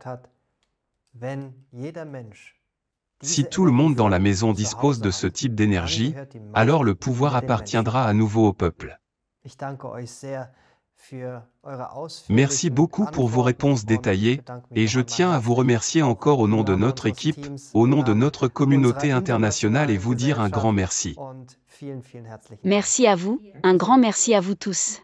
Si tout le monde dans la maison dispose de ce type d'énergie, alors le pouvoir appartiendra à nouveau au peuple. Merci beaucoup pour vos réponses détaillées, et je tiens à vous remercier encore au nom de notre équipe, au nom de notre communauté internationale et vous dire un grand merci. Merci à vous, un grand merci à vous tous.